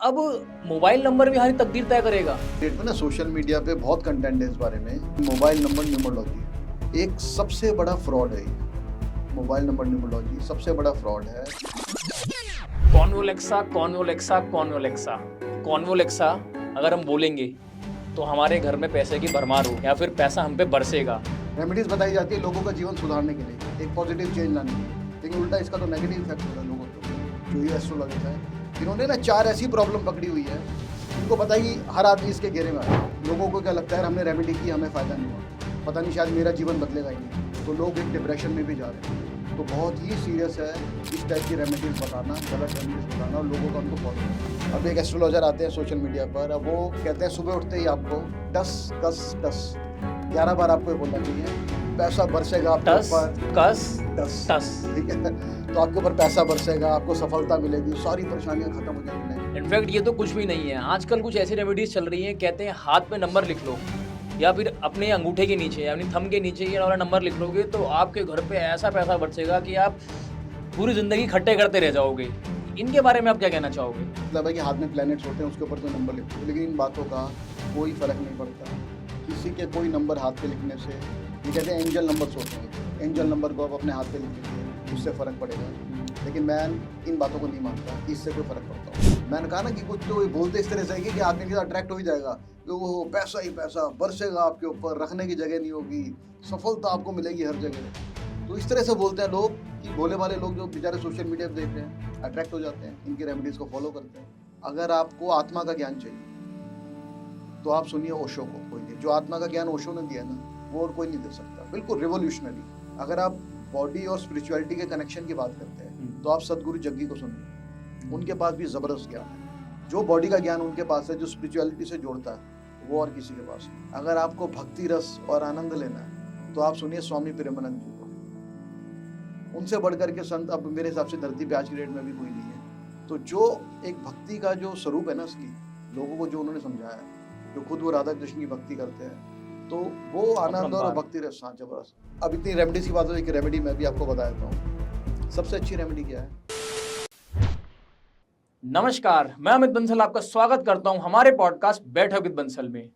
अब mobile number भी हमारी तकदीर तय करेगा। डेट में ना सोशल मीडिया पे बहुत कंटेंट है इस बारे में। मोबाइल नंबर न्यूमरोलॉजी एक सबसे बड़ा फ्रॉड है। मोबाइल नंबर न्यूमरोलॉजी सबसे बड़ा फ्रॉड है। कॉन्वोलेक्सा कॉन्वोलेक्सा कॉन्वोलेक्सा कॉन्वोलेक्सा अगर हम बोलेंगे तो हमारे घर में पैसे की भरमार हो या फिर पैसा हम पे बरसेगा। रेमेडीज बताई जाती है लोगों का जीवन सुधारने के लिए, एक पॉजिटिव चेंज लाने के लिए, लेकिन उल्टा इसका तो नेगेटिव इफेक्ट होता है लोगों को। जो ये एस्ट्रोलॉजिस्ट है इन्होंने ना 4 ऐसी प्रॉब्लम पकड़ी हुई है, इनको पता है कि हर आदमी इसके घेरे में है। लोगों को क्या लगता है हमने रेमेडी की हमें फ़ायदा नहीं हुआ, पता नहीं शायद मेरा जीवन बदलेगा ही नहीं, तो लोग एक डिप्रेशन में भी जा रहे हैं। तो बहुत ही सीरियस है इस टाइप की रेमेडीज बताना, गलत रेमेडीज बताना और लोगों का उनको फॉलो करना। अब एक एस्ट्रोलॉजर आते हैं सोशल मीडिया पर, अब वो कहते हैं सुबह उठते ही आपको टस कस टस 11 बार आपको ये बोलना चाहिए, पैसा बरसेगा आपके टस ऊपर, कस टस टस। ठीक है, तो आपके ऊपर पैसा बरसेगा, आपको सफलता मिलेगी, सारी परेशानियां खत्म हो जाएंगी। इनफैक्ट ये तो कुछ भी नहीं है। आजकल कुछ ऐसी रेमेडीज चल रही हैं, कहते हैं हाथ पे नंबर लिख लो या फिर अपने अंगूठे के नीचे या अपनी थंब के नीचे ये वाला नंबर लिख लोगे तो आपके घर पे ऐसा पैसा बरसेगा कि आप पूरी जिंदगी खट्टे करते रह जाओगे। इनके बारे में आप क्या कहना चाहोगे? मतलब है कि हाथ में प्लैनेट्स होते हैं उसके ऊपर तो नंबर लिखते हैं, लेकिन इन बातों का कोई फर्क नहीं पड़ता। किसी के कोई नंबर हाथ पे लिखने से, ये कहते हैं एंजल नंबर्स होते हैं, एंजल नंबर को आप अपने हाथ पे लिख लीजिए, उससे फ़र्क पड़ेगा। लेकिन मैं इन बातों को नहीं मानता कि इससे कोई फ़र्क पड़ता। मैंने कहा ना कि कुछ तो बोलते इस तरह से कि आदमी के साथ अट्रैक्ट हो ही जाएगा, कि वो पैसा ही पैसा बरसेगा आपके ऊपर, रखने की जगह नहीं होगी, सफलता आपको मिलेगी हर जगह। तो इस तरह से बोलते हैं लोग कि भोले वाले लोग जो बेचारे सोशल मीडिया पर देख रहे हैं अट्रैक्ट हो जाते हैं, इनकी रेमेडीज़ को फॉलो करते हैं। अगर आपको आत्मा का ज्ञान चाहिए तो आप सुनिए ओशो को। कोई जो आत्मा का ज्ञान ओशो ने दिया ना वो और कोई नहीं दे सकता, बिल्कुल रिवोल्यूशनरी। अगर आप बॉडी और स्पिरिचुअलिटी के कनेक्शन की बात करते हैं तो आप सदगुरु जग्गी को सुनिए, उनके पास भी ज़बरदस्त ज्ञान है। जो बॉडी का ज्ञान उनके पास है, जो स्पिरिचुअलिटी से जोड़ता है, वो और किसी के पास नहीं। अगर आपको भक्ति रस और आनंद लेना है तो आप सुनिए स्वामी प्रेमानंद जी को। उनसे बढ़कर के संत अब मेरे हिसाब से धरती पे आज की डेट में भी कोई नहीं है। तो जो एक भक्ति का जो स्वरूप है ना असली, लोगों को जो उन्होंने समझाया, जो खुद वो राधा कृष्ण की भक्ति करते हैं, तो वो आनंद और भक्ति रस जबरदस्त। अब इतनी रेमेडीज की बात हो रही कि रेमेडी मैं भी आपको बता देता हूँ। सबसे अच्छी रेमेडी क्या है? नमस्कार, मैं अमित बंसल आपका स्वागत करता हूं हमारे पॉडकास्ट बैठक विद बंसल में।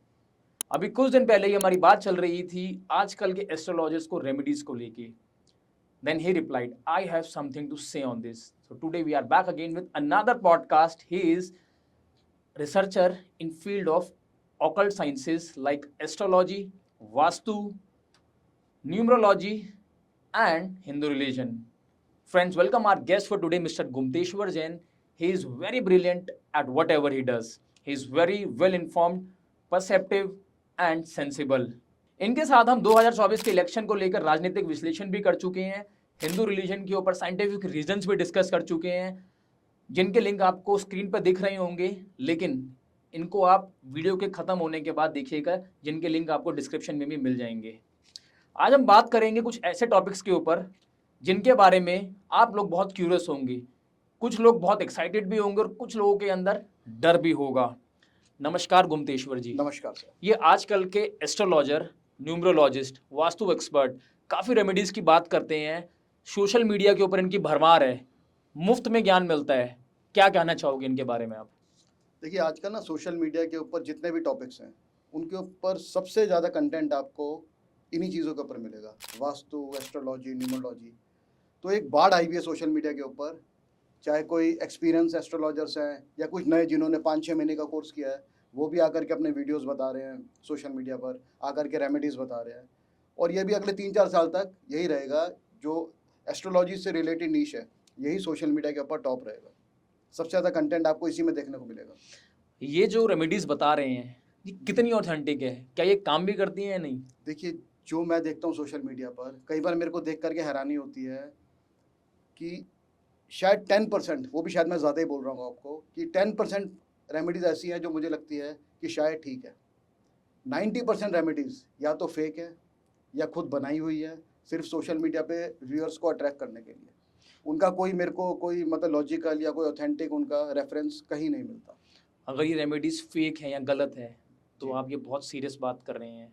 अभी कुछ दिन पहले ही हमारी बात चल रही थी आजकल के एस्ट्रोलॉजर्स को रेमेडीज को लेके। Then he replied, I have something to say on this. So today we are back again with another podcast. He is researcher in field of occult sciences like astrology, vastu, numerology and Hindu religion. Friends, welcome our guest for today, Mr. Gumteshwar Jain. He is very brilliant at whatever he does. He is very well informed, perceptive and sensible. इनके साथ हम 2024 के election को लेकर राजनीतिक विश्लेषण भी कर चुके हैं, हिंदू रिलीजन के ऊपर साइंटिफिक रीजंस भी डिस्कस कर चुके हैं, जिनके लिंक आपको स्क्रीन पर दिख रहे होंगे, लेकिन इनको आप वीडियो के ख़त्म होने के बाद देखिएगा, जिनके लिंक आपको डिस्क्रिप्शन में भी मिल जाएंगे। आज हम बात करेंगे कुछ ऐसे टॉपिक्स के ऊपर जिनके बारे में आप लोग बहुत क्यूरियस होंगे, कुछ लोग बहुत एक्साइटेड भी होंगे और कुछ लोगों के अंदर डर भी होगा। नमस्कार गुमतेश्वर जी। नमस्कार सर। ये आजकल के एस्ट्रोलॉजर, न्यूमरोलॉजिस्ट, वास्तु एक्सपर्ट काफ़ी रेमेडीज़ की बात करते हैं, सोशल मीडिया के ऊपर इनकी भरमार है, मुफ्त में ज्ञान मिलता है। क्या कहना चाहोगे इनके बारे में आप? देखिए आजकल ना सोशल मीडिया के ऊपर जितने भी टॉपिक्स हैं उनके ऊपर सबसे ज़्यादा कंटेंट आपको इन्हीं चीज़ों के ऊपर मिलेगा, वास्तु, एस्ट्रोलॉजी, न्यूमरोलॉजी। तो एक बाढ़ आई हुई है सोशल मीडिया के ऊपर, चाहे कोई एक्सपीरियंस एस्ट्रोलॉजर्स हैं या कुछ नए जिन्होंने 5-6 महीने का कोर्स किया है, वो भी आकर के अपने वीडियोस बता रहे हैं सोशल मीडिया पर, आकर के रेमेडीज़ बता रहे हैं। और ये भी अगले 3-4 साल तक यही रहेगा, जो एस्ट्रोलॉजी से रिलेटेड नीश है यही सोशल मीडिया के ऊपर टॉप रहेगा। सबसे ज़्यादा कंटेंट आपको इसी में देखने को मिलेगा। ये जो रेमेडीज़ बता रहे हैं ये कितनी ऑथेंटिक है, क्या ये काम भी करती हैं या नहीं? देखिए जो मैं देखता हूँ सोशल मीडिया पर, कई बार मेरे को देख करके हैरानी होती है कि शायद 10%, वो भी शायद मैं ज़्यादा ही बोल रहा हूँ आपको, कि 10% रेमेडीज़ ऐसी हैं जो मुझे लगती है कि शायद ठीक है। 90% रेमेडीज़ या तो फेक है या खुद बनाई हुई है, सिर्फ सोशल मीडिया पे व्यूअर्स को अट्रैक्ट करने के लिए। उनका कोई मेरे को कोई मतलब लॉजिकल या कोई ऑथेंटिक उनका रेफरेंस कहीं नहीं मिलता। अगर ये रेमेडीज़ फेक है या गलत है तो आप ये बहुत सीरियस बात कर रहे हैं,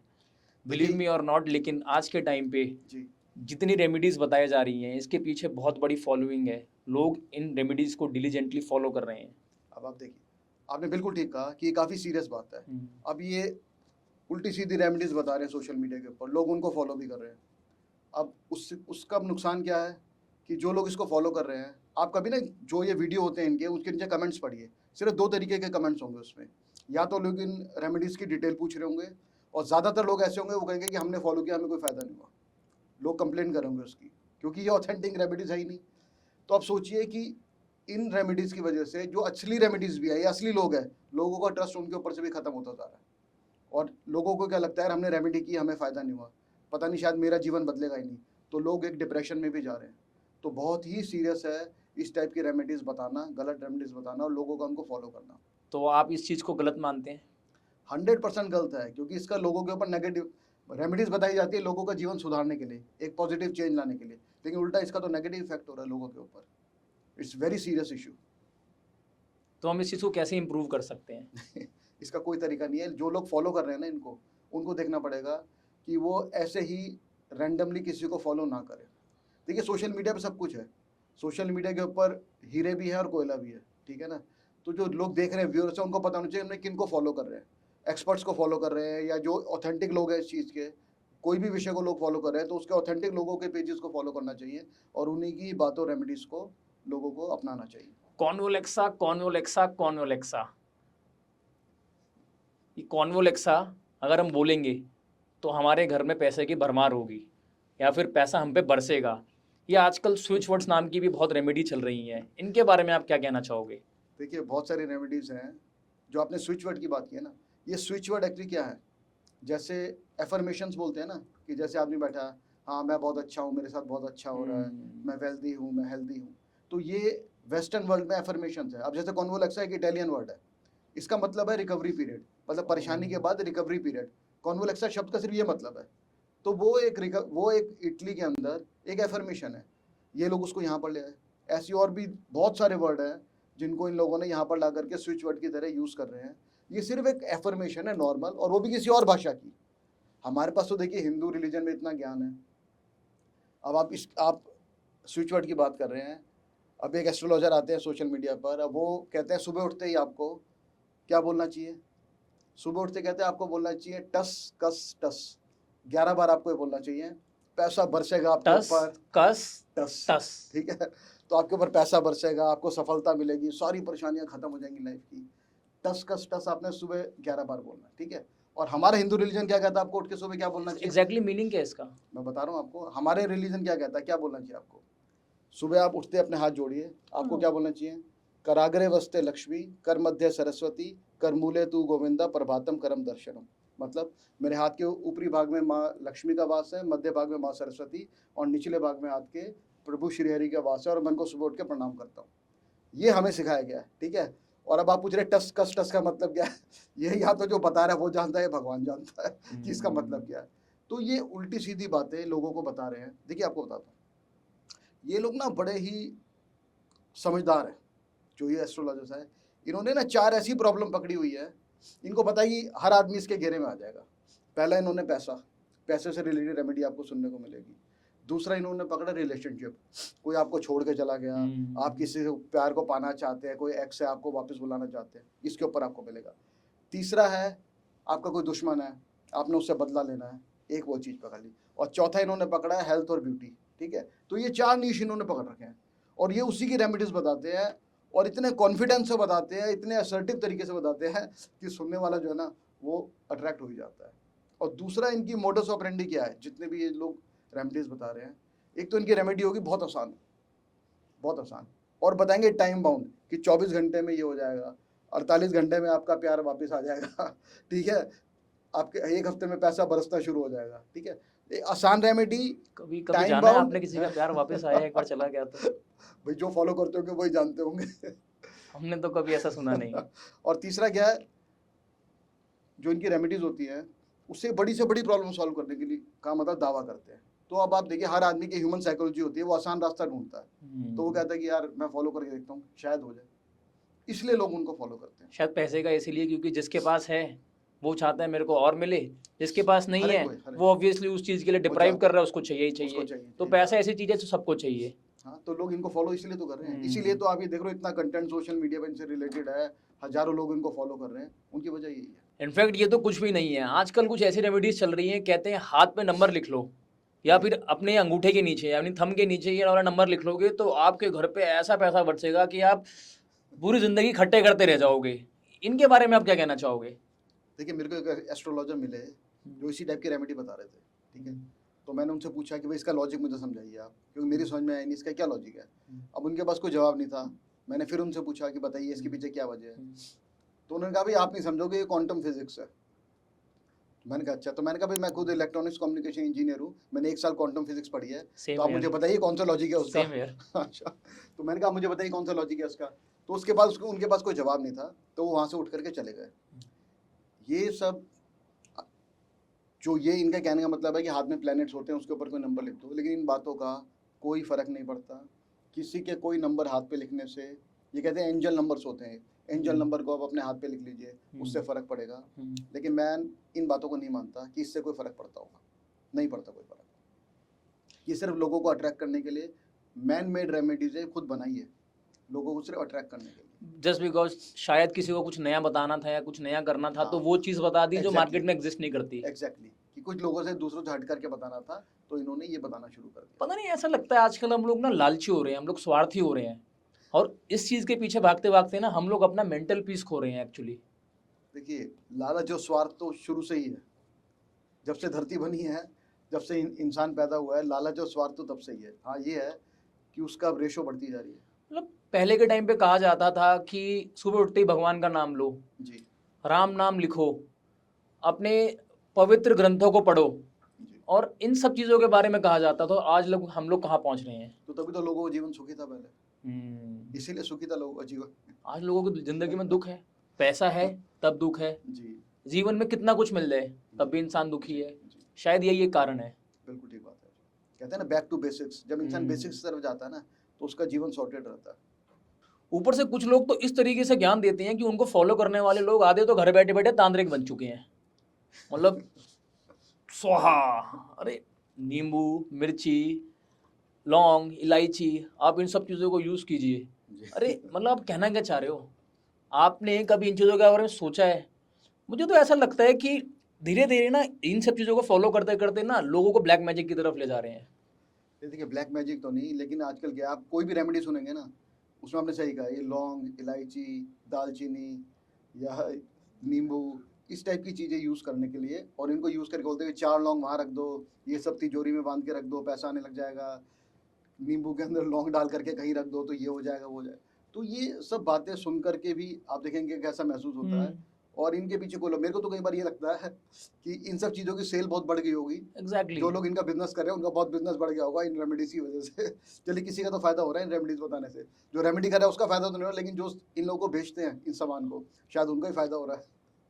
बिलीव मी और नॉट। लेकिन आज के टाइम पे जी जितनी रेमेडीज़ बताई जा रही हैं इसके पीछे बहुत बड़ी फॉलोइंग है, लोग इन रेमेडीज़ को डिलीजेंटली फॉलो कर रहे हैं। अब आप देखिए आपने बिल्कुल ठीक कहा कि ये काफ़ी सीरियस बात है। अब ये उल्टी सीधी रेमेडीज़ बता रहे हैं सोशल मीडिया के ऊपर, लोग उनको फॉलो भी कर रहे हैं। अब उसका अब नुकसान क्या है कि जो लोग इसको फॉलो कर रहे हैं, आप कभी ना जो ये वीडियो होते हैं इनके, उसके नीचे कमेंट्स पढ़िए। सिर्फ 2 तरीके के कमेंट्स होंगे उसमें। या तो लोग इन रेमेडीज़ की डिटेल पूछ रहे होंगे, और ज़्यादातर लोग ऐसे होंगे वो कहेंगे कि हमने फॉलो किया, हमें कोई फ़ायदा नहीं हुआ। लोग कंप्लेन करेंगे उसकी, क्योंकि ये ऑथेंटिक रेमेडीज़ है ही नहीं। तो आप सोचिए कि इन रेमेडीज़ की वजह से जो असली रेमेडीज़ भी है, ये असली लोग हैं, लोगों का ट्रस्ट उनके ऊपर से भी खत्म होता जा रहा है। और लोगों को क्या लगता है, हमने रेमेडी की, हमें फ़ायदा नहीं हुआ, पता नहीं शायद मेरा जीवन बदलेगा ही नहीं। तो लोग एक डिप्रेशन में भी जा रहे हैं। तो बहुत ही सीरियस है इस टाइप की रेमेडीज़ बताना, गलत रेमेडीज़ बताना और लोगों का उनको फॉलो करना। तो आप इस चीज़ को गलत मानते हैं? 100% गलत है, क्योंकि इसका लोगों के ऊपर नेगेटिव रेमेडीज़ बताई जाती है लोगों का जीवन सुधारने के लिए, एक पॉजिटिव चेंज लाने के लिए, लेकिन उल्टा इसका तो नेगेटिव इफेक्ट हो रहा है लोगों के ऊपर। It's very serious issue. तो हम इस चीज़ को कैसे इम्प्रूव कर सकते हैं? इसका कोई तरीका नहीं है। जो लोग फॉलो कर रहे हैं ना इनको, उनको देखना पड़ेगा कि वो ऐसे ही रैंडमली किसी को फॉलो ना करें। देखिए सोशल मीडिया पे सब कुछ है, सोशल मीडिया के ऊपर हीरे भी है और कोयला भी है, ठीक है ना। तो जो लोग देख रहे हैं, व्यूअर्स हैं, उनको पता होना चाहिए हमने किन को फॉलो कर रहे हैं। एक्सपर्ट्स को फॉलो कर रहे हैं या जो ऑथेंटिक लोग हैं इस चीज़ के, कोई भी विषय को लोग फॉलो कर रहे हैं तो उसके ऑथेंटिक लोगों के पेजेस को फॉलो करना चाहिए और उन्हीं की बातों रेमेडीज़ को लोगों को अपनाना चाहिए। कॉन्वोलेक्सा, कॉन्वोलेक्सा, कॉन्वोलेक्सा। ये कॉन्वोलेक्सा अगर हम बोलेंगे तो हमारे घर में पैसे की भरमार होगी या फिर पैसा हम पे बरसेगा। ये आजकल स्विच वर्ड्स नाम की भी बहुत रेमेडी चल रही हैं, इनके बारे में आप क्या कहना चाहोगे? देखिए बहुत सारी रेमेडीज़ हैं। जो आपने स्विच वर्ड की बात की है ना, ये स्विच वर्ड एक्चुअली क्या है, जैसे एफर्मेशंस बोलते हैं ना, कि जैसे आदमी बैठा है, हाँ मैं बहुत अच्छा हूँ, मेरे साथ बहुत अच्छा हो रहा है, मैं वेल्दी हूँ, मैं हेल्दी हूँ। तो ये वेस्टर्न वर्ल्ड में एफर्मेशंस है। अब जैसे कॉन्वोलेक्सा एक इटालियन वर्ड है, इसका मतलब है रिकवरी पीरियड, मतलब परेशानी के बाद रिकवरी पीरियड। कॉन्वोलेक्सा शब्द का सिर्फ ये मतलब है। तो वो एक इटली के अंदर एक एफर्मेशन है, ये लोग उसको यहाँ पर ले आए। ऐसी और भी बहुत सारे वर्ड हैं जिनको इन लोगों ने यहाँ पर ला करके स्विच वर्ड की तरह यूज़ कर रहे हैं। ये सिर्फ एक एफर्मेशन है नॉर्मल, और वो भी किसी और भाषा की। हमारे पास तो देखिए हिंदू रिलीजन में इतना ज्ञान है। अब आप स्विच वर्ड की बात कर रहे हैं। अब एक एस्ट्रोलॉजर आते हैं सोशल मीडिया पर, अब वो कहते हैं सुबह उठते ही आपको क्या बोलना चाहिए। सुबह उठते कहते हैं आपको बोलना चाहिए टस कस टस, 11 बार आपको ये बोलना चाहिए। पैसा बरसेगा आपके टस ऊपर, कस टस, टस। ठीक है। तो आपके ऊपर पैसा बरसेगा, आपको सफलता मिलेगी, सारी परेशानियां खत्म हो जाएंगी लाइफ की। टस कस टस आपने सुबह 11 बार बोलना है, ठीक है। और हमारा हिंदू रिलीजन क्या कहता है आपको उठ के सुबह क्या बोलना चाहिए? एग्जैक्टली मीनिंग क्या है इसका? मैं बता रहा हूँ आपको, हमारे रिलीजन क्या कहता है, क्या बोलना चाहिए आपको। सुबह आप उठते अपने हाथ जोड़िए, आपको क्या बोलना चाहिए? कराग्रे वस्ते लक्ष्मी, कर मध्य सरस्वती, कर मूले तू गोविंदा, प्रभातम करम दर्शनम। मतलब मेरे हाथ के ऊपरी भाग में माँ लक्ष्मी का वास है, मध्य भाग में माँ सरस्वती और निचले भाग में हाथ के प्रभु श्री हरि का वास है, और मैं उनको सुबह उठ के प्रणाम करता हूँ। ये हमें सिखाया गया है, ठीक है। और अब आप पूछ रहे टस कस टस का मतलब क्या है? ये या तो जो बता रहा है वो जानता है, भगवान जानता है कि इसका मतलब क्या है। तो ये उल्टी सीधी बातें लोगों को बता रहे हैं। देखिए आपको बताता हूँ, ये लोग ना बड़े ही समझदार हैं, जो ये एस्ट्रोलॉजर्स है। इन्होंने ना 4 ऐसी प्रॉब्लम पकड़ी हुई है, इनको पता है कि हर आदमी इसके घेरे में आ जाएगा। पहला इन्होंने पैसे से रिलेटेड रेमेडी आपको सुनने को मिलेगी। दूसरा इन्होंने पकड़ा रिलेशनशिप, कोई आपको छोड़ के चला गया, आप किसी से प्यार को पाना चाहते हैं, कोई एक्स है आपको वापस बुलाना चाहते हैं, इसके ऊपर आपको मिलेगा। तीसरा है आपका कोई दुश्मन है, आपने उससे बदला लेना है, एक वो चीज़ पकड़ ली। और चौथा इन्होंने पकड़ा है हेल्थ और ब्यूटी, ठीक है। तो ये 4 नीश इन्होंने पकड़ रखे हैं और ये उसी की रेमेडीज बताते हैं, और इतने कॉन्फिडेंस से बताते हैं, इतने असर्टिव तरीके से बताते हैं कि सुनने वाला जो है ना वो अट्रैक्ट हो ही जाता है। और दूसरा इनकी मोडस ऑपरेंडी क्या है, जितने भी ये लोग रेमेडीज बता रहे हैं, एक तो इनकी रेमेडी होगी बहुत आसान, बहुत आसान, और बताएंगे टाइम बाउंड कि 24 घंटे में ये हो जाएगा, 48 घंटे में आपका प्यार वापस आ जाएगा, ठीक है। आपके 1 हफ्ते में पैसा बरसना शुरू हो जाएगा, ठीक है। आसान रेमेडी, कभी टाइम जाना है बाउंड। आपने किसी का प्यार वापस आया एक बार चला गया तो? भाई जो फॉलो करते होंगे वही जानते होंगे। हमने तो कभी ऐसा सुना नहीं। और तीसरा क्या है, जो इनकी रेमेडीज होती है उससे बड़ी से बड़ी प्रॉब्लम सॉल्व करने के लिए का मतलब दावा करते हैं। तो अब आप देखिए हर आदमी की ह्यूमन साइकोलॉजी होती है, वो आसान रास्ता ढूंढता है। तो वो कहता है कि यार मैं फॉलो करके देखता हूँ शायद हो जाए, इसलिए लोग उनको फॉलो करते हैं। शायद पैसे का इसीलिए क्योंकि जिसके पास है वो चाहता है मेरे को और मिले, जिसके पास नहीं है वो ऑब्वियसली उस चीज़ के लिए डिप्राइव कर रहा है, उसको चाहिए ही चाहिए। तो पैसा ऐसी चीज़ है जो सबको चाहिए। हाँ, तो लोग इनको फॉलो इसलिए तो कर रहे हैं, हम्म। इसीलिए तो आप ये देख रहे हो इतना कंटेंट सोशल मीडिया पे इनसे रिलेटेड है, हजारों लोग इनको फॉलो कर रहे हैं, उनकी वजह यही है। इनफैक्ट ये तो कुछ भी नहीं है, आजकल कुछ ऐसी रेमेडीज चल रही हैं, कहते हैं हाथ पे नंबर लिख लो या फिर अपने अंगूठे के नीचे यानी थंब के नीचे ये वाला नंबर लिख लोगे तो आपके घर पे ऐसा पैसा बरसेगा कि आप पूरी जिंदगी खट्टे करते रह जाओगे। इनके बारे में आप क्या कहना चाहोगे? देखिए, मेरे को एक एस्ट्रोलॉजर मिले जो इसी टाइप की रेमेडी बता रहे थे, ठीक है। तो मैंने उनसे पूछा कि भाई इसका लॉजिक मुझे समझाइए आप, क्योंकि मेरी समझ में आया नहीं इसका क्या लॉजिक है। अब उनके पास कोई जवाब नहीं था। मैंने फिर उनसे पूछा कि बताइए इसके पीछे क्या वजह है। तो उन्होंने कहा भाई आप नहीं समझोगे, ये क्वांटम फिजिक्स है। मैंने कहा अच्छा। तो मैंने कहा भाई मैं खुद इलेक्ट्रॉनिक्स कम्युनिकेशन इंजीनियर हूँ, मैंने 1 साल क्वांटम फिजिक्स पढ़ी है, तो आप मुझे बताइए कौन सा लॉजिक है उसका। अच्छा, तो मैंने कहा मुझे बताइए कौन सा लॉजिक है उसका। तो उसके बाद उनके पास कोई जवाब नहीं था, तो वो वहाँ से उठ करके चले गए। ये सब जो ये इनका कहने का मतलब है कि हाथ में प्लैनेट्स होते हैं उसके ऊपर कोई नंबर लिख दो, लेकिन इन बातों का कोई फ़र्क नहीं पड़ता। किसी के कोई नंबर हाथ पे लिखने से, ये कहते हैं एंजल नंबर्स होते हैं, एंजल नंबर को आप अपने हाथ पे लिख लीजिए, उससे फ़र्क पड़ेगा। लेकिन मैं इन बातों को नहीं मानता कि इससे कोई फ़र्क पड़ता होगा, नहीं पड़ता कोई फ़र्क। ये सिर्फ लोगों को अट्रैक्ट करने के लिए मैन मेड रेमेडीज़ है, खुद बनाई है लोगों को सिर्फ अट्रैक्ट करने के लिए। जस्ट बिकॉज शायद किसी को कुछ नया बताना था या कुछ नया करना था, तो हाँ, वो चीज़ बता दी जो exactly, मार्केट में एग्जिस्ट नहीं करती। एग्जैक्टली, कि कुछ लोगों से दूसरों से हट करके बताना था, तो इन्होंने ये बताना शुरू कर दिया। पता नहीं, ऐसा लगता है आजकल हम लोग ना लालची हो रहे हैं, हम लोग स्वार्थी हो रहे हैं, और इस चीज़ के पीछे भागते भागते ना हम लोग अपना मेंटल पीस खो रहे हैं एक्चुअली। देखिए, लालच और स्वार्थ तो शुरू से ही है, जब से धरती बनी है, जब से इंसान पैदा हुआ है, लालच और स्वार्थ तो तब से ही है। हाँ, ये है कि उसका रेशो बढ़ती जा रही है। मतलब पहले के टाइम पे कहा जाता था कि सुबह उठते ही भगवान का नाम लो, जी राम नाम लिखो, अपने पवित्र ग्रंथों को पढ़ो, जी। और इन सब चीज़ों के बारे में कहा जाता था। आज लोग हम लोग कहाँ पहुँच रहे हैं? तो तभी तो लोगों का जीवन सुखी था पहले, इसीलिए सुखी था लोगों का जीवन। आज लोगों की ज़िंदगी में दुख है, पैसा है तब दुख है, जी, जीवन में कितना कुछ मिल जाए तब भी इंसान दुखी है। जी, शायद यही एक कारण है। बिल्कुल ठीक बात है। कहते हैं ना बैक टू बेसिक्स, जब इंसान बेसिक्स की तरफ जाता है ना, तो उसका जीवन सॉर्टेड रहता है। ऊपर से कुछ लोग तो इस तरीके से ज्ञान देते हैं कि उनको फॉलो करने वाले लोग आधे तो घर बैठे बैठे तांत्रिक बन चुके हैं। मतलब स्वाहा, अरे नींबू, मिर्ची, लौंग, इलायची, आप इन सब चीज़ों को यूज़ कीजिए। जी। अरे मतलब आप कहना क्या चाह रहे हो? आपने कभी इन चीज़ों के बारे में सोचा है? मुझे तो ऐसा लगता है कि धीरे धीरे ना इन सब चीज़ों को फॉलो करते करते ना लोगों को ब्लैक मैजिक की तरफ ले जा रहे हैं। ये देखिए, ब्लैक मैजिक तो नहीं, लेकिन आजकल क्या, आप कोई भी रेमेडी सुनेंगे ना, उसमें आपने सही कहा, ये लौंग, इलायची, दालचीनी या नींबू, इस टाइप की चीज़ें यूज़ करने के लिए, और इनको यूज़ करके बोलते हैं 4 लौंग वहाँ रख दो, ये सब तिजोरी में बांध के रख दो, पैसा आने लग जाएगा। नींबू के अंदर लौंग डाल करके कहीं रख दो तो ये हो जाएगा, वो हो जाएगा। तो ये सब बातें सुन करके भी आप देखेंगे कैसा महसूस होता है। और इनके पीछे कोई लोग, मेरे को तो कई बार ये लगता है कि इन सब चीज़ों की सेल बहुत बढ़ गई होगी। एग्जैक्टली। जो लोग इनका बिजनेस कर रहे हैं उनका बहुत बिजनेस बढ़ गया होगा इन रेमेडीज की वजह से। चलिए, किसी का तो फायदा हो रहा है इन रेमेडीज बताने से, जो रेमेडी कर रहा है उसका फायदा तो नहीं हो रहा, लेकिन जो इन लोगों को बेचते हैं इन सामान को, शायद उनका ही फायदा हो रहा है।